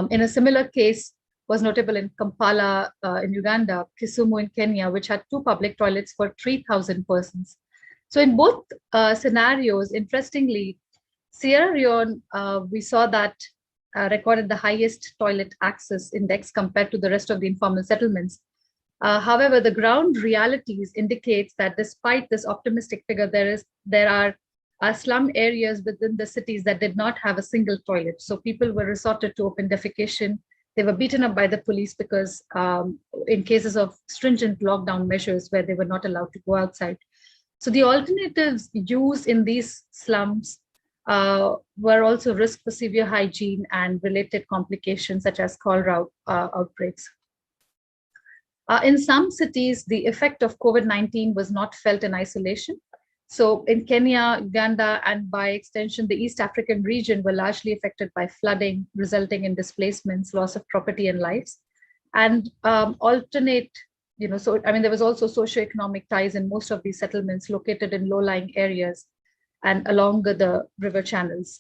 Speaker 4: In a similar case was notable in Kampala in Uganda, Kisumu in Kenya, which had 2 public toilets for 3,000 persons. So in both scenarios, interestingly, Sierra Leone, we saw that recorded the highest toilet access index compared to the rest of the informal settlements. However, the ground realities indicates that despite this optimistic figure, there are slum areas within the cities that did not have a single toilet. So people were resorted to open defecation. They were beaten up by the police because in cases of stringent lockdown measures where they were not allowed to go outside. So the alternatives used in these slums were also risk for severe hygiene and related complications such as cholera outbreaks. In some cities, the effect of COVID-19 was not felt in isolation. So in Kenya, Uganda, and by extension, the East African region were largely affected by flooding, resulting in displacements, loss of property and lives. And alternate, so I mean, there was also socioeconomic ties in most of these settlements located in low-lying areas and along the river channels.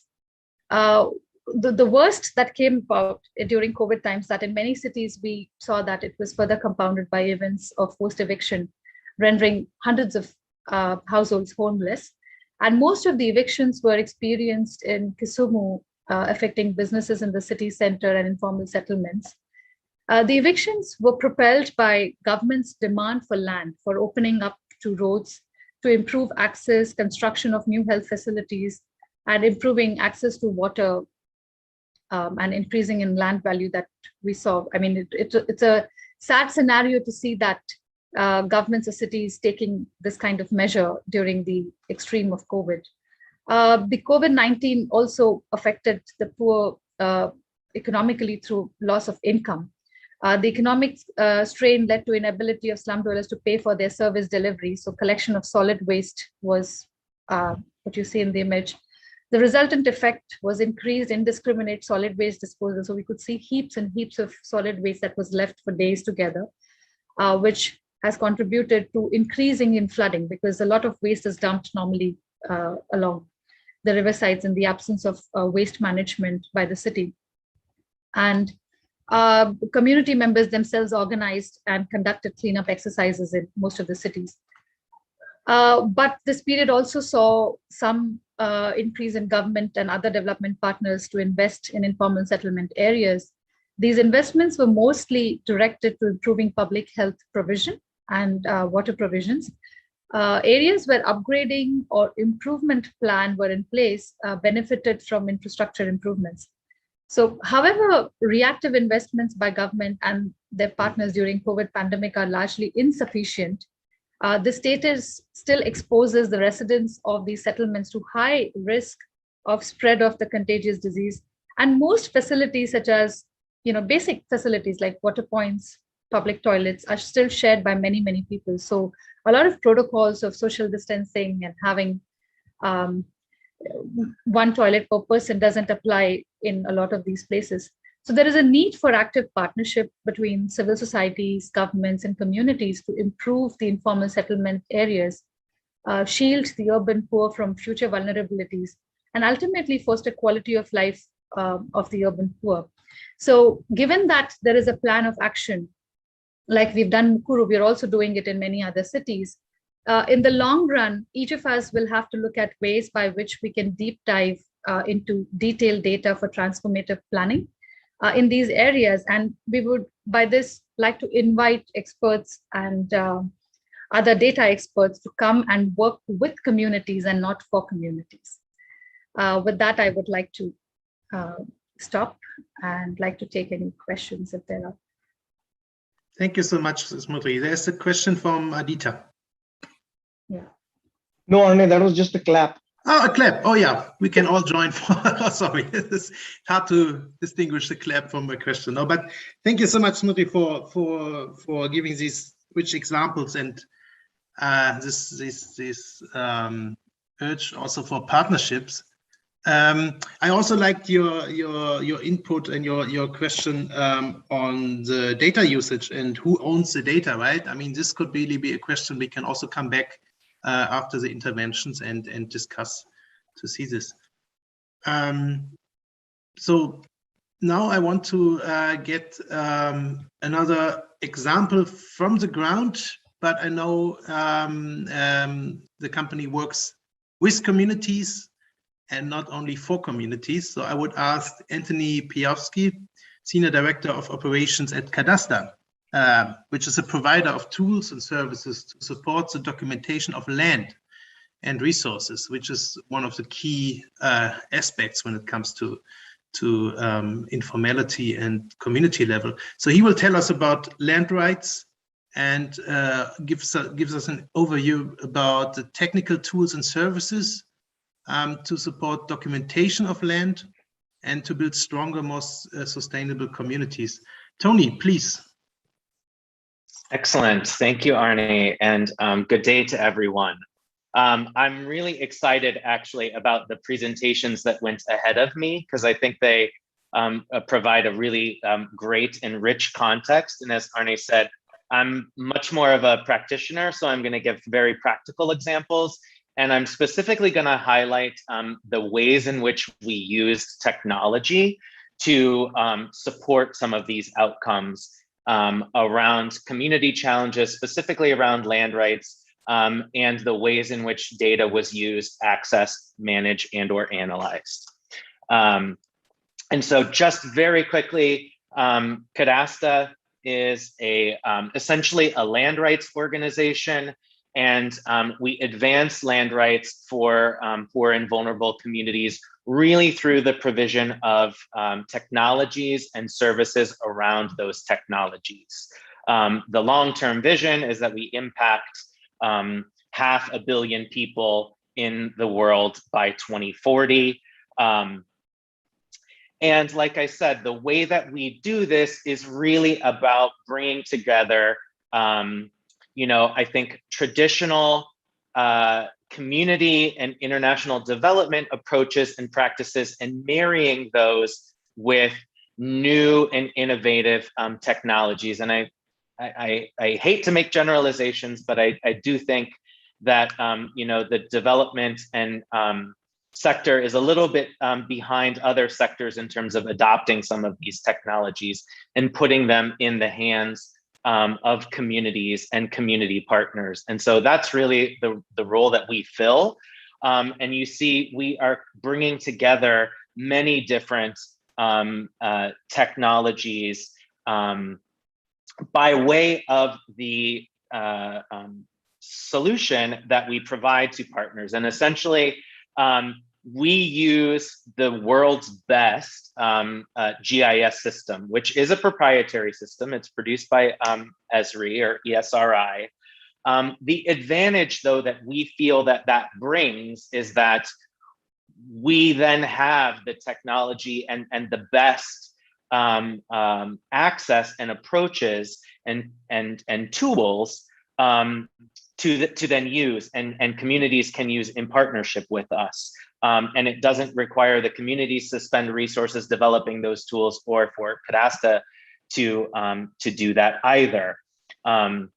Speaker 4: The worst that came about during COVID times, that in many cities, we saw that it was further compounded by events of forced eviction, rendering hundreds of households homeless. And most of the evictions were experienced in Kisumu, affecting businesses in the city center and informal settlements. The evictions were propelled by government's demand for land, for opening up to roads, to improve access, construction of new health facilities, and improving access to water, and increasing in land value that we saw. I mean, it's a sad scenario to see that governments of cities taking this kind of measure during the extreme of COVID. The COVID-19 also affected the poor economically through loss of income. The economic strain led to inability of slum dwellers to pay for their service delivery. So collection of solid waste was what you see in the image. The resultant effect was increased indiscriminate solid waste disposal. So we could see heaps and heaps of solid waste that was left for days together, which has contributed to increasing in flooding because a lot of waste is dumped normally along the riversides in the absence of waste management by the city. And community members themselves organized and conducted cleanup exercises in most of the cities. But this period also saw some increase in government and other development partners to invest in informal settlement areas. These investments were mostly directed to improving public health provision and water provisions. Areas where upgrading or improvement plan were in place benefited from infrastructure improvements. So, however, reactive investments by government and their partners during COVID pandemic are largely insufficient. The status still exposes the residents of these settlements to high risk of spread of the contagious disease. And most facilities such as, basic facilities like water points, public toilets are still shared by many, many people. So a lot of protocols of social distancing and having one toilet per person doesn't apply in a lot of these places. So there is a need for active partnership between civil societies, governments, and communities to improve the informal settlement areas, shield the urban poor from future vulnerabilities, and ultimately foster quality of life of the urban poor. So given that there is a plan of action, like we've done in Kuru, we're also doing it in many other cities. In the long run, each of us will have to look at ways by which we can deep dive into detailed data for transformative planning in these areas. And we would, by this, like to invite experts and other data experts to come and work with communities and not for communities. With that, I would like to stop and like to take any questions if there are.
Speaker 1: Thank you so much, Smriti. There's a question from Adita.
Speaker 4: Yeah.
Speaker 2: No, Arne, that was just a clap.
Speaker 1: Oh, a clap. Oh, yeah. We can all join for. Oh, sorry, it's hard to distinguish the clap from a question. No, but thank you so much, Smriti, for giving these rich examples and this urge also for partnerships. I also liked your input and your question on the data usage and who owns the data, right? I mean, this could really be a question we can also come back after the interventions and discuss to see this. So now I want to get another example from the ground, but I know the company works with communities and not only for communities. So I would ask Anthony Piowski, Senior Director of Operations at Cadastre, which is a provider of tools and services to support the documentation of land and resources, which is one of the key aspects when it comes to informality and community level. So he will tell us about land rights and gives us an overview about the technical tools and services to support documentation of land and to build stronger, more sustainable communities. Tony, please.
Speaker 5: Excellent. Thank you, Arne, and good day to everyone. I'm really excited actually about the presentations that went ahead of me because I think they provide a really great and rich context. And as Arne said, I'm much more of a practitioner, so I'm going to give very practical examples. And I'm specifically going to highlight the ways in which we use technology to support some of these outcomes around community challenges, specifically around land rights, and the ways in which data was used, accessed, managed, and/or analyzed. And so just very quickly, Cadastre is essentially a land rights organization, and we advance land rights for poor and vulnerable communities really through the provision of technologies and services around those technologies. The long-term vision is that we impact 500 million people in the world by 2040. And like I said, the way that we do this is really about bringing together, I think traditional community and international development approaches and practices and marrying those with new and innovative technologies. And I hate to make generalizations, but I do think that the development and sector is a little bit behind other sectors in terms of adopting some of these technologies and putting them in the hands of communities and community partners. And so that's really the role that we fill. And you see, we are bringing together many different technologies by way of the solution that we provide to partners. And essentially, we use the world's best GIS system, which is a proprietary system. It's produced by ESRI or ESRI. The advantage, though, that we feel that brings is that we then have the technology and the best access and approaches and tools to then use and communities can use in partnership with us. And it doesn't require the communities to spend resources developing those tools or for Cadasta to do that either. And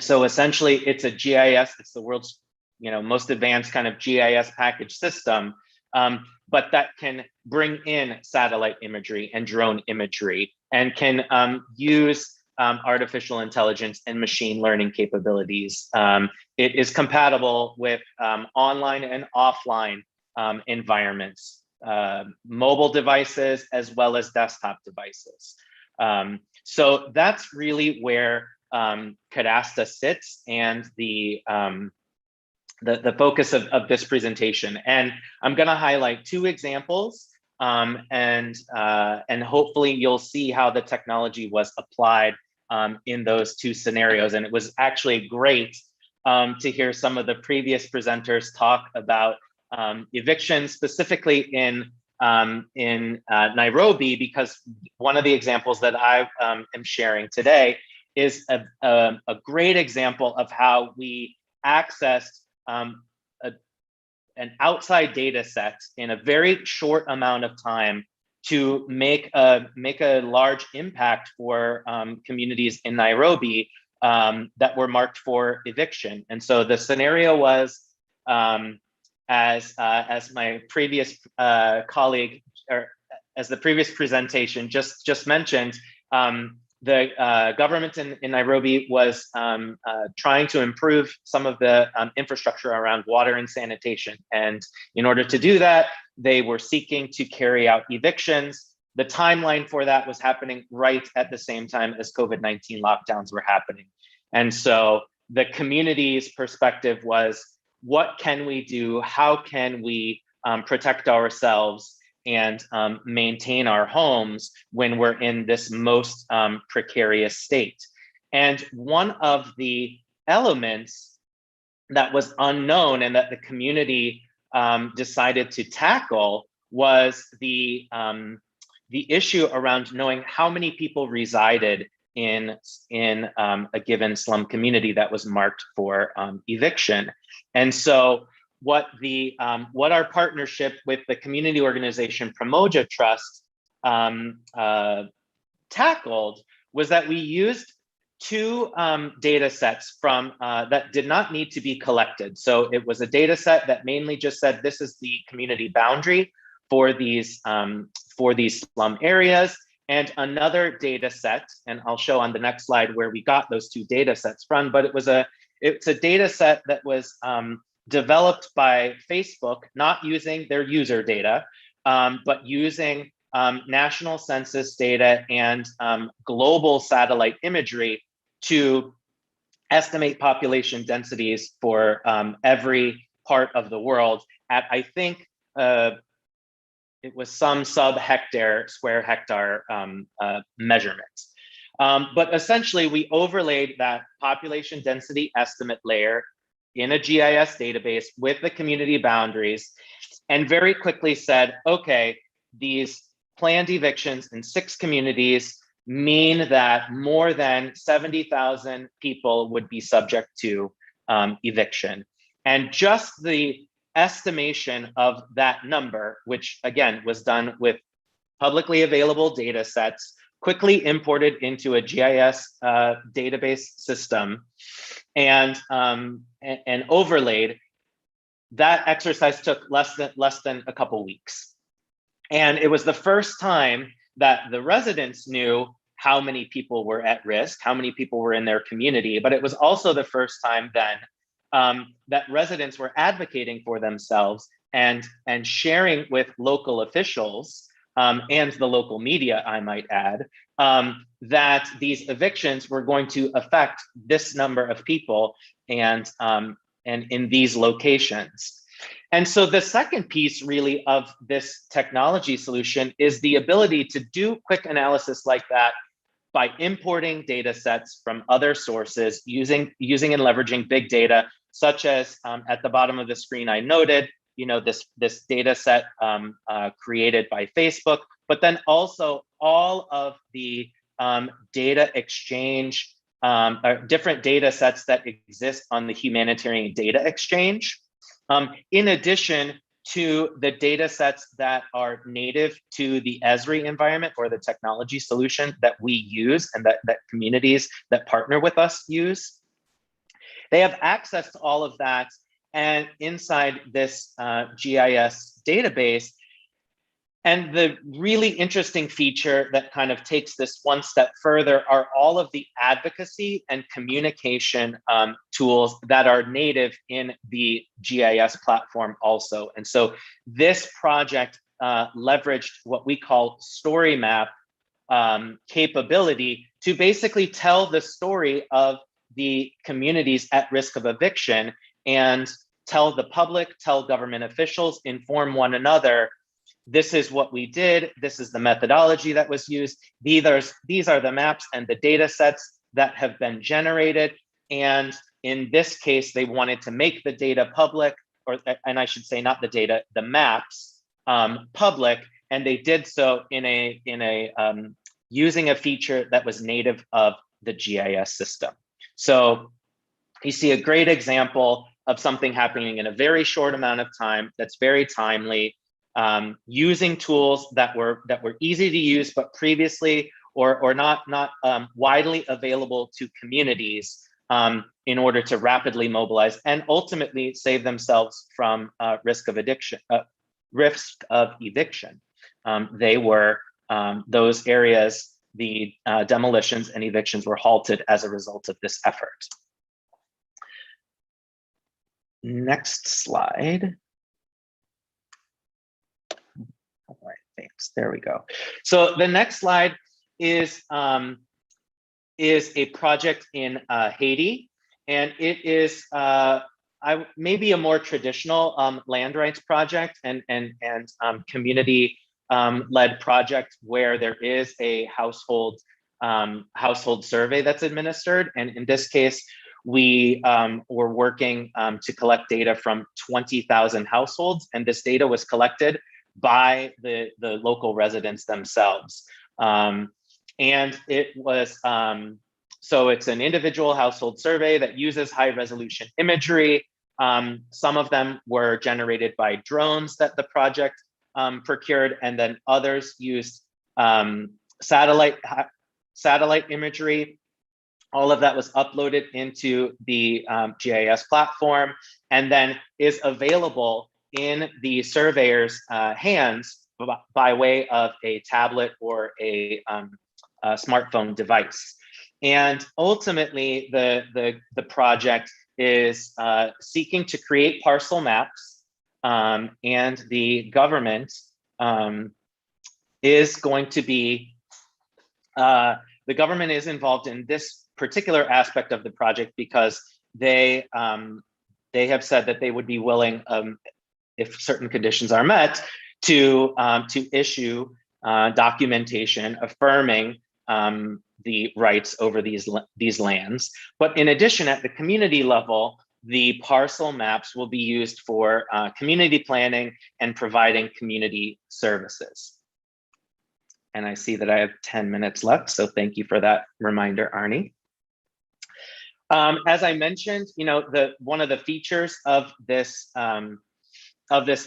Speaker 5: so essentially it's a GIS, it's the world's most advanced kind of GIS package system, but that can bring in satellite imagery and drone imagery and can use artificial intelligence and machine learning capabilities. It is compatible with online and offline environments, mobile devices, as well as desktop devices. So that's really where Cadasta sits and the focus of this presentation. And I'm going to highlight two examples, and hopefully you'll see how the technology was applied in those two scenarios. And it was actually great to hear some of the previous presenters talk about eviction, specifically in Nairobi, because one of the examples that I am sharing today is a great example of how we accessed an outside data set in a very short amount of time to make a large impact for communities in Nairobi that were marked for eviction. And so the scenario was, as my previous colleague, or as the previous presentation just mentioned, the government in Nairobi was trying to improve some of the infrastructure around water and sanitation. And in order to do that, they were seeking to carry out evictions. The timeline for that was happening right at the same time as COVID-19 lockdowns were happening. And so the community's perspective was, what can we do? How can we protect ourselves and maintain our homes when we're in this most precarious state? And one of the elements that was unknown and that the community decided to tackle was the issue around knowing how many people resided in a given slum community that was marked for eviction. And so what our partnership with the community organization Pramoja Trust tackled was that we used two data sets from that did not need to be collected. So it was a data set that mainly just said, this is the community boundary for these slum areas, and another data set, and I'll show on the next slide where we got those two data sets from, but it's a data set that was developed by Facebook, not using their user data, but using national census data and global satellite imagery to estimate population densities for every part of the world at, I think, it was some square hectare measurements. But essentially, we overlaid that population density estimate layer in a GIS database with the community boundaries, and very quickly said, okay, these planned evictions in 6 communities mean that more than 70,000 people would be subject to eviction. And just the estimation of that number, which again was done with publicly available data sets, quickly imported into a GIS database system and overlaid. That exercise took less than a couple weeks. And it was the first time that the residents knew how many people were at risk, how many people were in their community, but it was also the first time then that residents were advocating for themselves and sharing with local officials and the local media, I might add, that these evictions were going to affect this number of people and in these locations. And so the second piece really of this technology solution is the ability to do quick analysis like that by importing data sets from other sources, using and leveraging big data, such as at the bottom of the screen I noted, this data set created by Facebook, but then also all of the data exchange, different data sets that exist on the Humanitarian Data Exchange, in addition to the data sets that are native to the Esri environment or the technology solution that we use and that communities that partner with us use. They have access to all of that, and inside this GIS database. And the really interesting feature that kind of takes this one step further are all of the advocacy and communication tools that are native in the GIS platform also. And so this project leveraged what we call story map capability to basically tell the story of the communities at risk of eviction and tell the public, tell government officials, inform one another. This is what we did. This is the methodology that was used. These are the maps and the data sets that have been generated. And in this case, they wanted to make the data public, and I should say not the data, the maps public. And they did so using a feature that was native of the GIS system. So you see a great example of something happening in a very short amount of time that's very timely, using tools that were easy to use, but previously or not widely available to communities in order to rapidly mobilize and ultimately save themselves from risk of eviction. They were those areas, the demolitions and evictions were halted as a result of this effort. Next slide. All right, thanks. There we go. So the next slide is a project in Haiti, and it is maybe a more traditional land rights project and community led project where there is a household survey that's administered. And in this case, we were working to collect data from 20,000 households, and this data was collected by the local residents themselves. And it was, so it's an individual household survey that uses high resolution imagery. Some of them were generated by drones that the project procured, and then others used satellite imagery. All of that was uploaded into the GIS platform and then is available in the surveyor's hands by way of a tablet or a smartphone device. And ultimately, the project is seeking to create parcel maps, and the government is going to be, the government is involved in this particular aspect of the project because they have said that they would be willing, if certain conditions are met, to issue documentation affirming the rights over these lands. But in addition, at the community level, the parcel maps will be used for community planning and providing community services. And I see that I have 10 minutes left, so thank you for that reminder, Arnie. As I mentioned, one of the features of this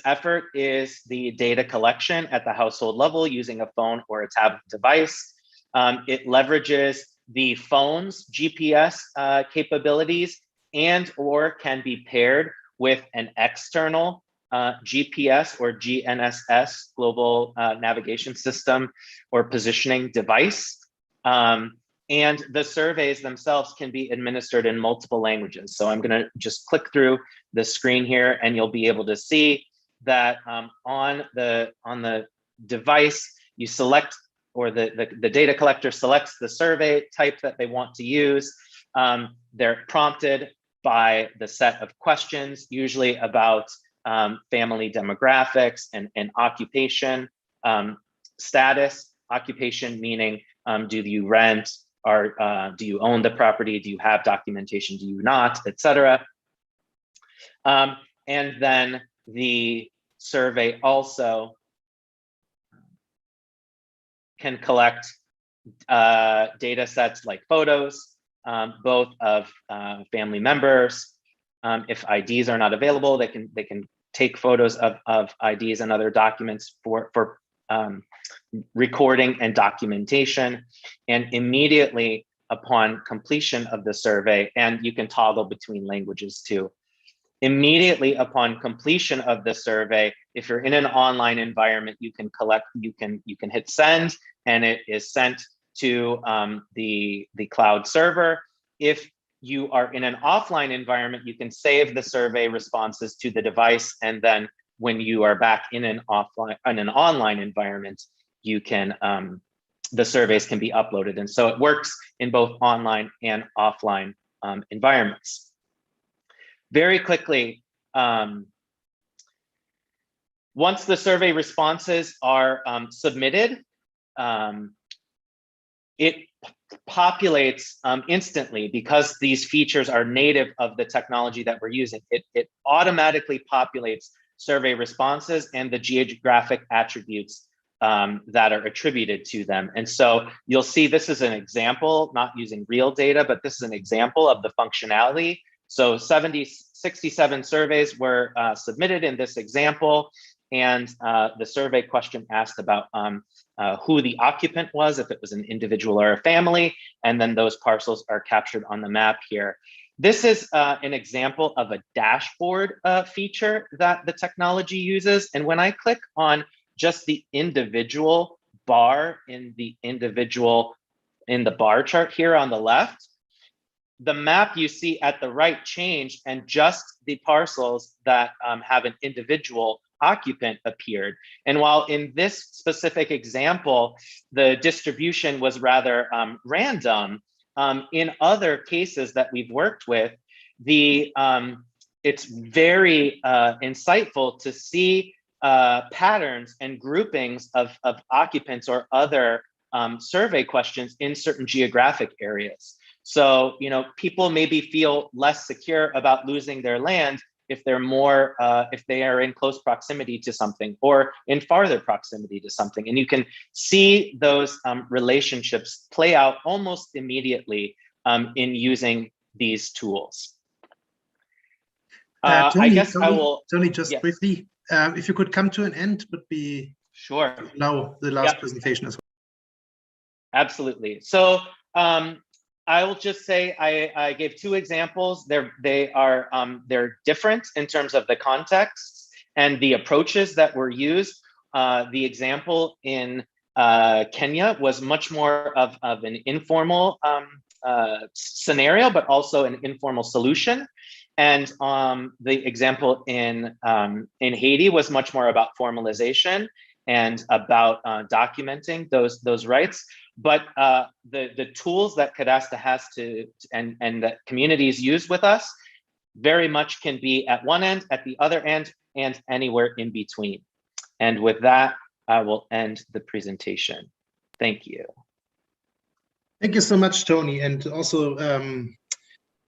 Speaker 5: effort is the data collection at the household level using a phone or a tablet device. It leverages the phone's GPS capabilities and or can be paired with an external GPS or GNSS, global navigation system or positioning device. And the surveys themselves can be administered in multiple languages. So I'm going to just click through the screen here, and you'll be able to see that on the device, you select, or the data collector selects the survey type that they want to use. They're prompted by the set of questions, usually about family demographics and occupation status. Occupation meaning, do you rent, or do you own the property? Do you have documentation? Do you not, etc. And then the survey also can collect data sets like photos, both of family members. If IDs are not available, they can take photos of IDs and other documents for recording and documentation. And immediately upon completion of the survey, and you can toggle between languages too. Immediately upon completion of the survey, if you're in an online environment, you can hit send, and it is sent to the cloud server. If you are in an offline environment, you can save the survey responses to the device, and then when you are back in an online environment, you can the surveys can be uploaded. And so it works in both online and offline environments. Very quickly, once the survey responses are submitted, it populates instantly, because these features are native of the technology that we're using. It automatically populates survey responses and the geographic attributes that are attributed to them. And so you'll see this is an example, not using real data, but this is an example of the functionality. So 67 surveys were submitted in this example, and the survey question asked about who the occupant was, if it was an individual or a family, and then those parcels are captured on the map here. This is an example of a dashboard feature that the technology uses. And when I click on just the individual bar in the bar chart here on the left, the map you see at the right changed, and just the parcels that have an individual occupant appeared. And while in this specific example, the distribution was rather random, in other cases that we've worked with, it's very insightful to see patterns and groupings of occupants or other survey questions in certain geographic areas. So, people maybe feel less secure about losing their land if they are in close proximity to something, or in farther proximity to something. And you can see those relationships play out almost immediately in using these tools.
Speaker 1: Tony,
Speaker 5: I guess I will.
Speaker 1: Tony, just
Speaker 5: yes.
Speaker 1: briefly, if you could come to an end, would be
Speaker 5: sure.
Speaker 1: Now the last presentation as well.
Speaker 5: Absolutely. So I will just say I gave two examples. They're different in terms of the contexts and the approaches that were used. The example in Kenya was much more of an informal scenario, but also an informal solution. And the example in Haiti was much more about formalization and about documenting those rights. But the tools that Cadasta has and that communities use with us very much can be at one end, at the other end, and anywhere in between. And with that, I will end the presentation. Thank you.
Speaker 1: Thank you so much, Tony. And also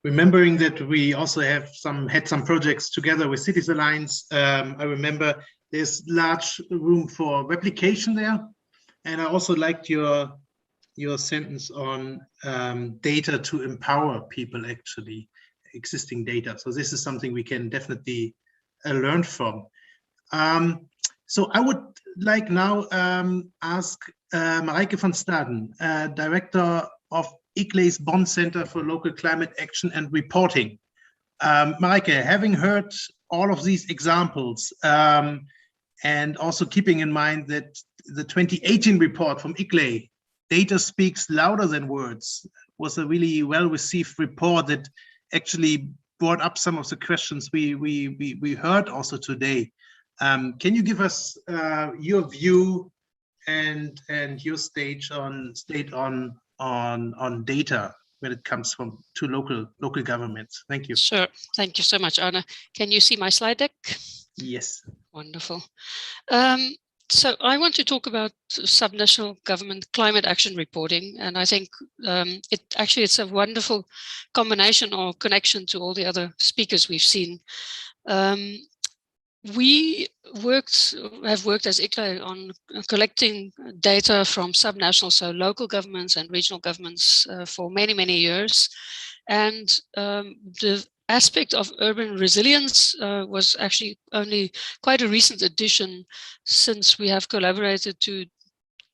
Speaker 1: remembering that we also had some projects together with Cities Alliance. I remember there's large room for replication there. And I also liked your sentence on data to empower people, actually, existing data. So this is something we can definitely learn from. So I would like now ask Marijke van Staden, Director of ICLEI's Bonn Center for Local Climate Action and Reporting. Marijke, having heard all of these examples, and also keeping in mind that the 2018 report from ICLEI, Data Speaks Louder Than Words, was a really well-received report that actually brought up some of the questions we heard also today. Can you give us your view and your state on data when it comes to local governments? Thank you.
Speaker 6: Sure. Thank you so much, Arne. Can you see my slide deck?
Speaker 1: Yes.
Speaker 6: Wonderful. So I want to talk about subnational government climate action reporting, and I think it's a wonderful combination or connection to all the other speakers we've seen. We have worked as ICLEI on collecting data from subnational, so local governments and regional governments for many, many years. And the aspect of urban resilience was actually only quite a recent addition, since we have collaborated to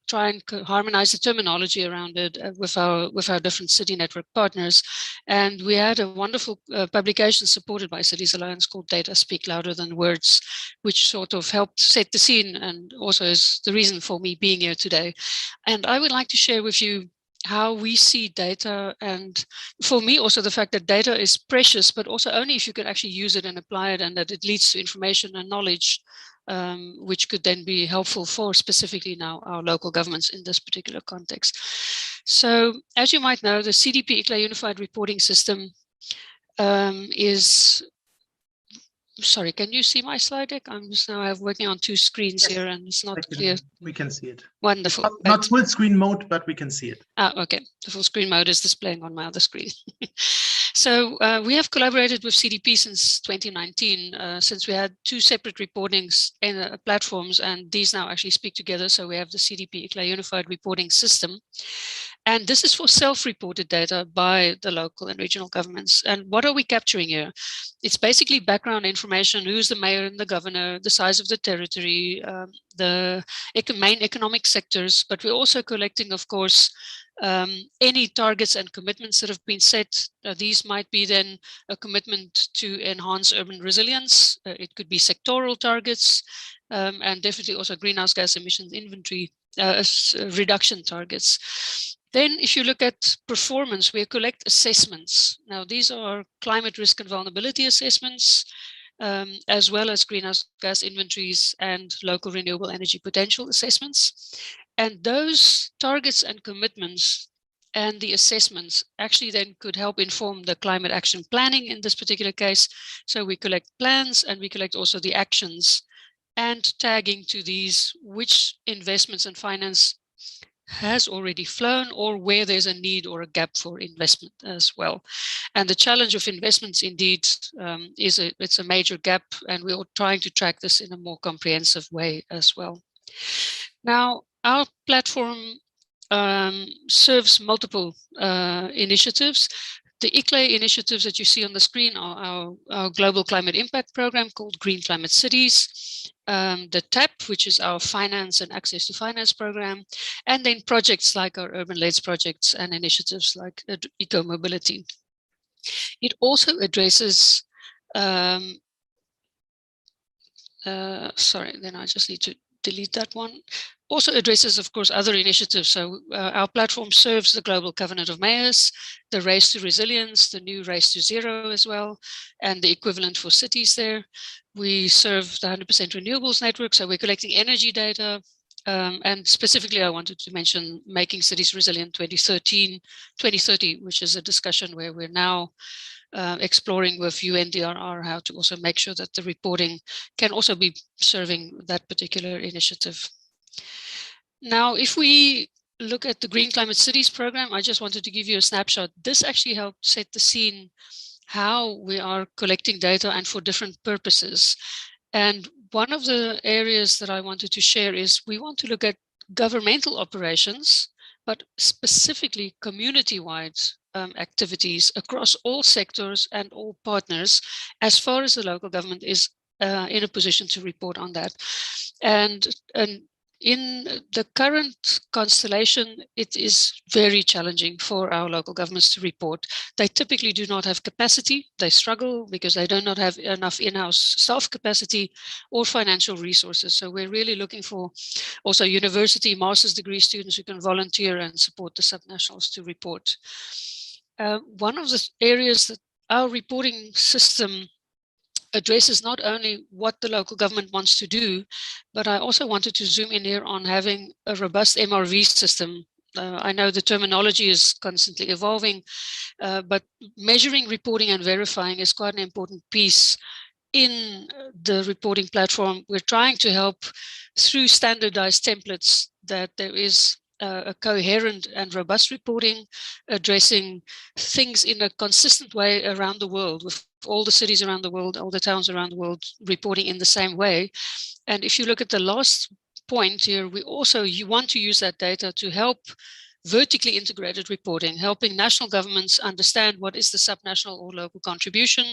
Speaker 6: try and harmonize the terminology around it with our different city network partners. And we had a wonderful publication supported by Cities Alliance called Data Speak Louder Than Words, which sort of helped set the scene and also is the reason for me being here today. And I would like to share with you how we see data, and for me also the fact that data is precious, but also only if you can actually use it and apply it, and that it leads to information and knowledge, which could then be helpful for specifically now our local governments in this particular context. So as you might know, the CDP ICLEI Unified Reporting System is, sorry, can you see my slide deck? I'm just now working on two screens here and it's not clear.
Speaker 1: We can see it.
Speaker 6: Wonderful.
Speaker 1: Not full screen mode, but we can see it.
Speaker 6: Okay. The full screen mode is displaying on my other screen. So we have collaborated with CDP since 2019, since we had two separate reportings and platforms, and these now actually speak together. So we have the CDP ICLEI Unified Reporting System. And this is for self-reported data by the local and regional governments. And what are we capturing here? It's basically background information: who's the mayor and the governor, the size of the territory, the main economic sectors, but we're also collecting, of course, any targets and commitments that have been set. These might be then a commitment to enhance urban resilience. It could be sectoral targets, and definitely also greenhouse gas emissions inventory reduction targets. Then if you look at performance, we collect assessments. Now, these are climate risk and vulnerability assessments, as well as greenhouse gas inventories and local renewable energy potential assessments. And those targets and commitments and the assessments actually then could help inform the climate action planning in this particular case. So we collect plans and we collect also the actions and tagging to these which investments and finance has already flown or where there's a need or a gap for investment as well. And the challenge of investments indeed it's a major gap, and we're trying to track this in a more comprehensive way as well. Now, our platform serves multiple initiatives. The ICLEI initiatives that you see on the screen are our global climate impact program called Green Climate Cities, the TAP, which is our finance and access to finance program, and then projects like our urban LEDs projects and initiatives like eco-mobility. It also addresses, sorry, then I just need to delete that one. Also addresses, of course, other initiatives. So our platform serves the Global Covenant of Mayors, the Race to Resilience, the new Race to Zero as well, and the equivalent for cities there. We serve the 100% renewables network, so we're collecting energy data. And specifically, I wanted to mention Making Cities Resilient 2030, which is a discussion where we're now exploring with UNDRR how to also make sure that the reporting can also be serving that particular initiative. Now, if we look at the Green Climate Cities program, I just wanted to give you a snapshot. This actually helped set the scene how we are collecting data and for different purposes. And one of the areas that I wanted to share is we want to look at governmental operations, but specifically community-wide activities across all sectors and all partners, as far as the local government is in a position to report on that. And in the current constellation, it is very challenging for our local governments to report. They typically do not have capacity. They struggle because they do not have enough in-house staff capacity or financial resources. So we're really looking for also university master's degree students who can volunteer and support the subnationals to report. One of the areas that our reporting system addresses not only what the local government wants to do, but I also wanted to zoom in here on having a robust MRV system. I know the terminology is constantly evolving, but measuring, reporting, and verifying is quite an important piece in the reporting platform. We're trying to help through standardized templates that there is a coherent and robust reporting, addressing things in a consistent way around the world, with all the cities around the world, all the towns around the world reporting in the same way. And if you look at the last point here, we also want to use that data to help vertically integrated reporting, helping national governments understand what is the subnational or local contribution,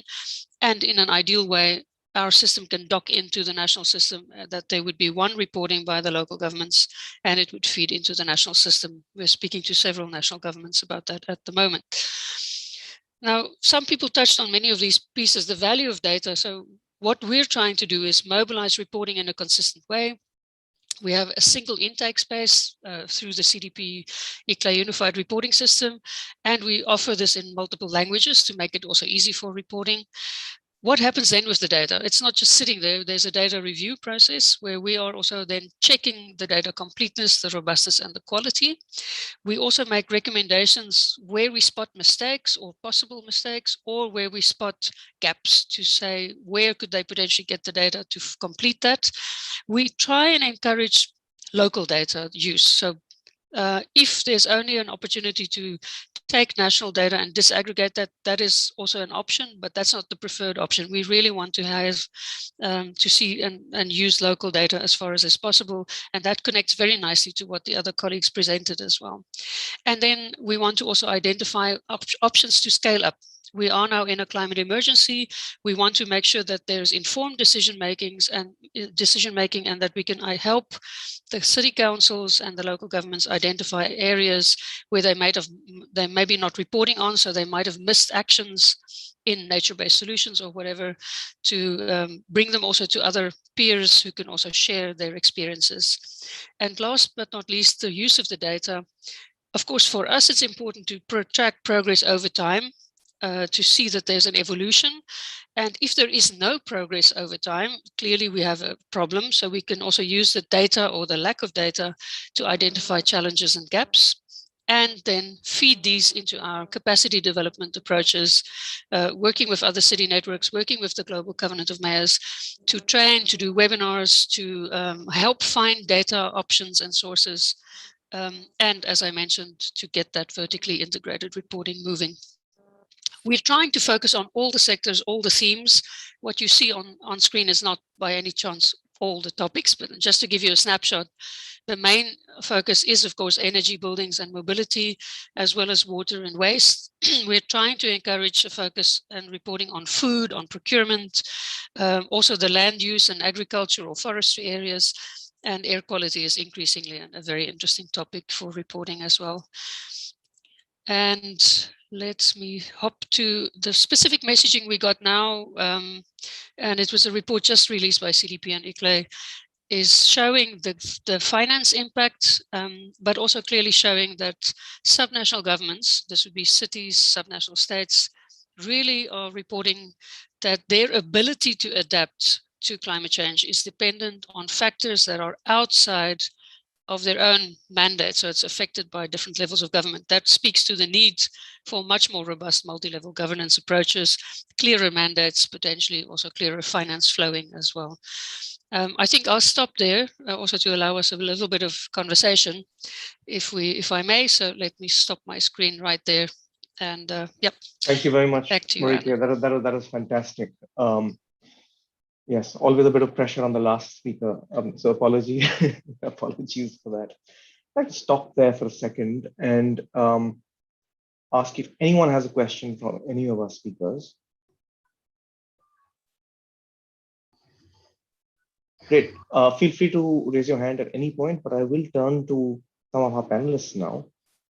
Speaker 6: and in an ideal way, our system can dock into the national system, that there would be one reporting by the local governments and it would feed into the national system. We're speaking to several national governments about that at the moment. Now, some people touched on many of these pieces, the value of data. So what we're trying to do is mobilize reporting in a consistent way. We have a single intake space through the CDP ICLA Unified Reporting System, and we offer this in multiple languages to make it also easy for reporting. What happens then with the data? It's not just sitting there. There's a data review process where we are also then checking the data completeness, the robustness, and the quality. We also make recommendations where we spot mistakes or possible mistakes, or where we spot gaps to say where could they potentially get the data to complete that. We try and encourage local data use. So if there's only an opportunity to take national data and disaggregate that, that is also an option, but that's not the preferred option. We really want to have to see and use local data as far as is possible. And that connects very nicely to what the other colleagues presented as well. And then we want to also identify options to scale up. We are now in a climate emergency. We want to make sure that there's informed decision making and that we can help the city councils and the local governments identify areas where they may be not reporting on, so they might have missed actions in nature-based solutions or whatever, to bring them also to other peers who can also share their experiences. And last but not least, the use of the data. Of course, for us, it's important to track progress over time. To see that there's an evolution. And if there is no progress over time, clearly we have a problem. So we can also use the data or the lack of data to identify challenges and gaps, and then feed these into our capacity development approaches, working with other city networks, working with the Global Covenant of Mayors to train, to do webinars, to help find data options and sources. And as I mentioned, to get that vertically integrated reporting moving. We're trying to focus on all the sectors, all the themes. What you see on screen is not by any chance all the topics, but just to give you a snapshot, the main focus is, of course, energy, buildings, and mobility, as well as water and waste. We're trying to encourage a focus and reporting on food, on procurement, also the land use and agriculture or forestry areas, and air quality is increasingly a very interesting topic for reporting as well. And let me hop to the specific messaging we got now. And it was a report just released by CDP and ICLA, is showing the finance impact, but also clearly showing that subnational governments, this would be cities, subnational states, really are reporting that their ability to adapt to climate change is dependent on factors that are outside of their own mandate, so it's affected by different levels of government. That speaks to the need for much more robust multi-level governance approaches, clearer mandates, potentially also clearer finance flowing as well. I think I'll stop there, also to allow us a little bit of conversation, if I may. So let me stop my screen right there. And yep.
Speaker 2: Thank you very much,
Speaker 6: back to you,
Speaker 2: Marika. That was fantastic. Yes, always a bit of pressure on the last speaker. So apologies for that. I'd like to stop there for a second and ask if anyone has a question from any of our speakers. Great. Feel free to raise your hand at any point, but I will turn to some of our panelists now.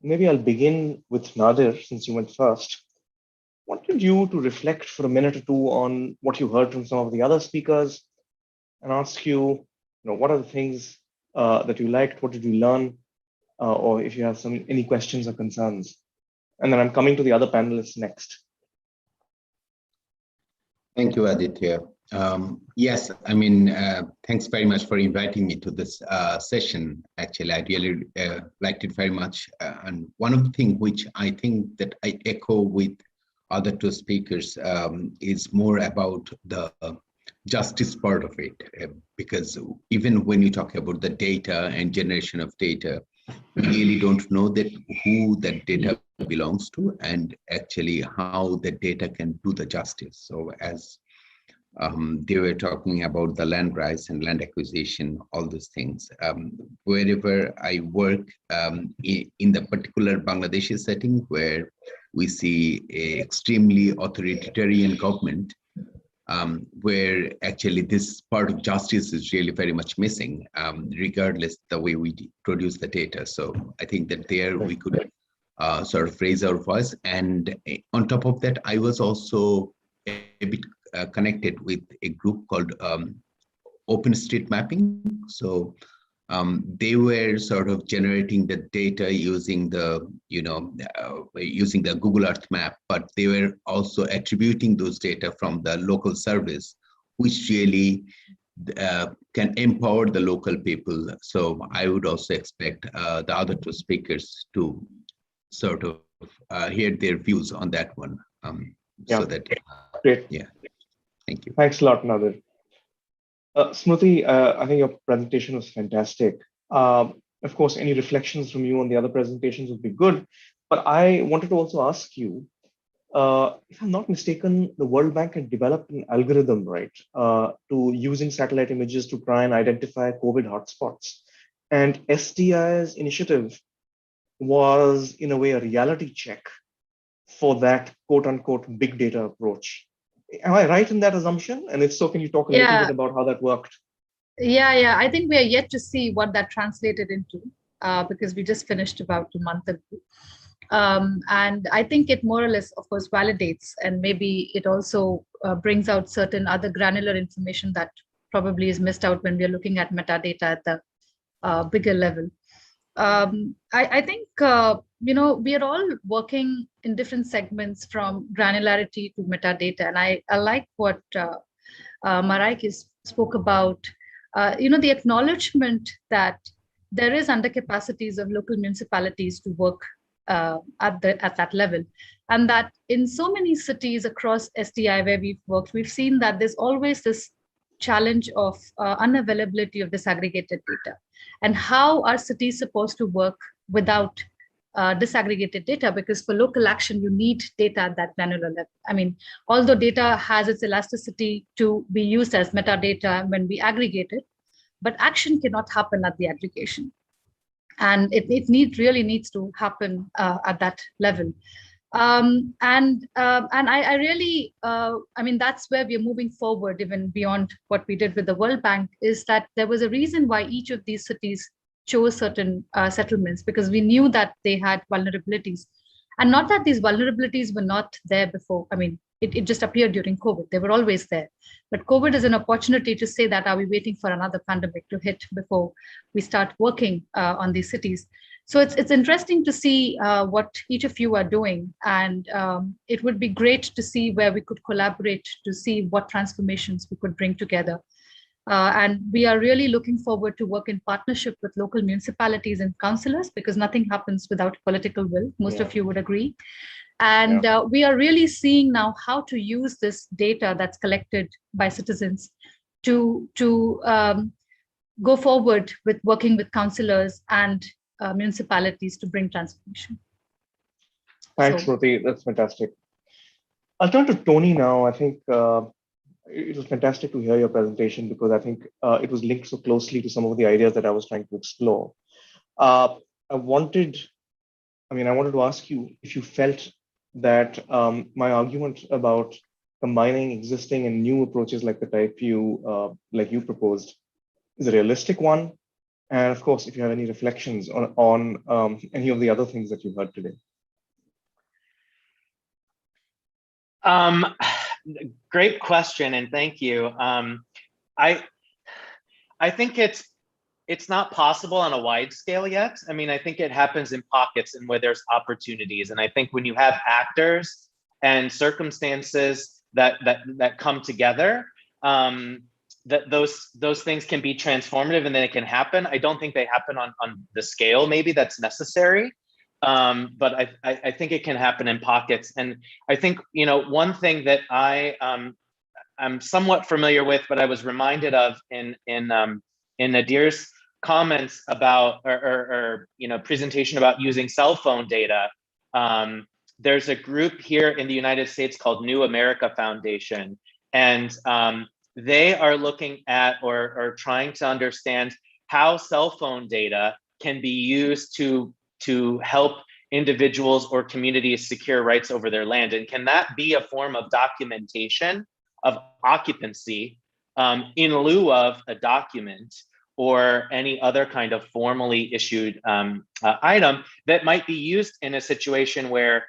Speaker 2: Maybe I'll begin with Nadir, since you went first. I wanted you to reflect for a minute or two on what you heard from some of the other speakers and ask you, what are the things that you liked? What did you learn? Or if you have any questions or concerns. And then I'm coming to the other panelists next.
Speaker 3: Thank you, Aditya. Yes, I mean, thanks very much for inviting me to this session. Actually, I really liked it very much. And one of the things which I think that I echo with other two speakers is more about the justice part of it, because even when you talk about the data and generation of data, we really don't know that who that data belongs to and actually how the data can do the justice. So as They were talking about the land rights and land acquisition, all those things. Wherever I work in the particular Bangladeshi setting where we see a extremely authoritarian government, where actually this part of justice is really very much missing, regardless the way we produce the data. So I think that there we could sort of raise our voice. And on top of that, I was also a bit connected with a group called Open Street Mapping. So they were sort of generating the data using the, using the Google Earth map, but they were also attributing those data from the local service, which really can empower the local people. So I would also expect the other two speakers to sort of hear their views on that one. So that,
Speaker 2: great.
Speaker 3: Yeah, thank you.
Speaker 2: Thanks a lot, Nadir. Smriti, I think your presentation was fantastic. Of course, any reflections from you on the other presentations would be good. But I wanted to also ask you, if I'm not mistaken, the World Bank had developed an algorithm, right, to using satellite images to try and identify COVID hotspots. And SDI's initiative was, in a way, a reality check for that quote unquote big data approach. Am I right in that assumption? And if so, can you talk a little bit about how that worked?
Speaker 4: Yeah. I think we are yet to see what that translated into, because we just finished about a month ago. And I think it more or less, of course, validates, and maybe it also brings out certain other granular information that probably is missed out when we are looking at metadata at the bigger level. I think, we are all working in different segments from granularity to metadata. And I like what Maraik spoke about, the acknowledgement that there is undercapacities of local municipalities to work at that level. And that in so many cities across SDI where we've worked, we've seen that there's always this challenge of unavailability of disaggregated data. And how are cities supposed to work without disaggregated data? Because for local action, you need data at that granular level. I mean, although data has its elasticity to be used as metadata when we aggregate it, but action cannot happen at the aggregation. And it really needs to happen at that level. And I really, that's where we are moving forward, even beyond what we did with the World Bank, is that there was a reason why each of these cities chose certain settlements, because we knew that they had vulnerabilities. And not that these vulnerabilities were not there before. I mean, it just appeared during COVID. They were always there. But COVID is an opportunity to say that, are we waiting for another pandemic to hit before we start working on these cities? So it's interesting to see what each of you are doing. And it would be great to see where we could collaborate to see what transformations we could bring together. And we are really looking forward to work in partnership with local municipalities and councillors, because nothing happens without political will. Most of you would agree. And we are really seeing now how to use this data that's collected by citizens to go forward with working with councillors and municipalities to bring transformation.
Speaker 2: Thanks, Smriti. That's fantastic. I'll turn to Tony now. I think it was fantastic to hear your presentation, because I think it was linked so closely to some of the ideas that I was trying to explore. I wanted to ask you if you felt that my argument about combining existing and new approaches like the type like you proposed is a realistic one. And of course, if you have any reflections on any of the other things that you heard today.
Speaker 5: Great question, and thank you. I think it's not possible on a wide scale yet. I mean, I think it happens in pockets and where there's opportunities. And I think when you have actors and circumstances that come together, that those things can be transformative, and then it can happen. I don't think they happen on the scale maybe that's necessary. But I think it can happen in pockets. And I think, one thing that I'm somewhat familiar with, but I was reminded of in Nadir's comments about, or presentation about using cell phone data. There's a group here in the United States called New America Foundation, And they are looking at or trying to understand how cell phone data can be used to help individuals or communities secure rights over their land. And can that be a form of documentation of occupancy in lieu of a document or any other kind of formally issued item that might be used in a situation where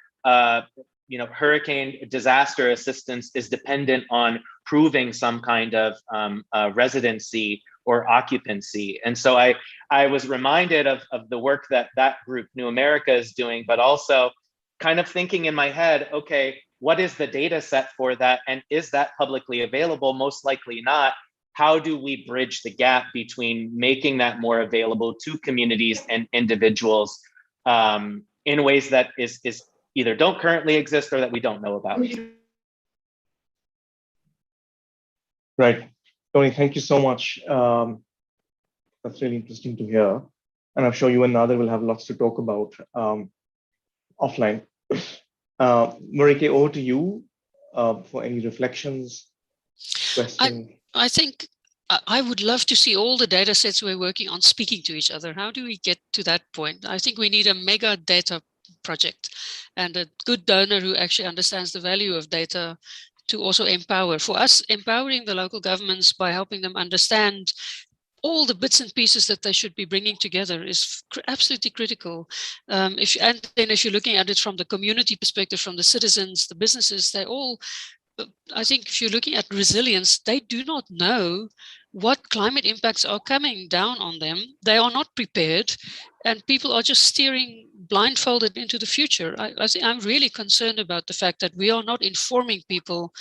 Speaker 5: hurricane disaster assistance is dependent on proving some kind of residency or occupancy. And so I was reminded of the work that group, New America, is doing, but also kind of thinking in my head, okay, what is the data set for that? And is that publicly available? Most likely not. How do we bridge the gap between making that more available to communities and individuals in ways that is either don't currently exist or that we don't know about?
Speaker 2: Right. Tony, thank you so much. That's really interesting to hear. And I'm sure you and Nader will have lots to talk about offline. Marike, over to you for any reflections, questions.
Speaker 6: I think I would love to see all the data sets we're working on speaking to each other. How do we get to that point? I think we need a mega data project and a good donor who actually understands the value of data to also empower. For us, empowering the local governments by helping them understand all the bits and pieces that they should be bringing together is absolutely critical. If you're looking at it from the community perspective, from the citizens, the businesses, they all, I think if you're looking at resilience, they do not know what climate impacts are coming down on them. They are not prepared, and people are just steering blindfolded into the future. I think I'm really concerned about the fact that we are not informing people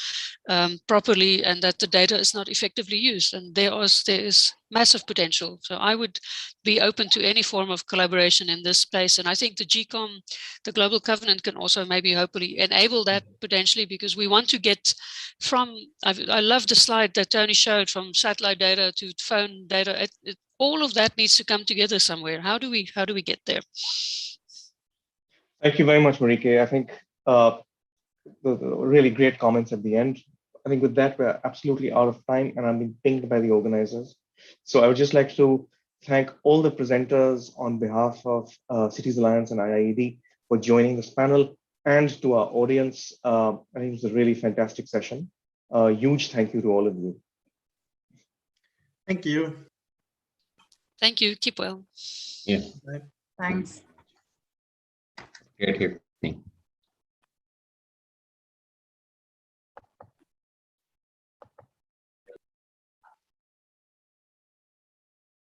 Speaker 6: properly and that the data is not effectively used. And there is massive potential. So I would be open to any form of collaboration in this space. And I think the GCOM, the Global Covenant, can also maybe hopefully enable that potentially, because we want to get from, I love the slide that Tony showed, from satellite data to phone data. All of that needs to come together somewhere. How do we get there?
Speaker 2: Thank you very much, Marike. I think the really great comments at the end. I think with that, we're absolutely out of time, and I'm being pinged by the organizers. So I would just like to thank all the presenters on behalf of Cities Alliance and IIED for joining this panel, and to our audience. I think it was a really fantastic session. Huge thank you to all of you.
Speaker 1: Thank you.
Speaker 6: Thank you. Keep well.
Speaker 3: Yeah.
Speaker 4: Thanks.
Speaker 3: Great here.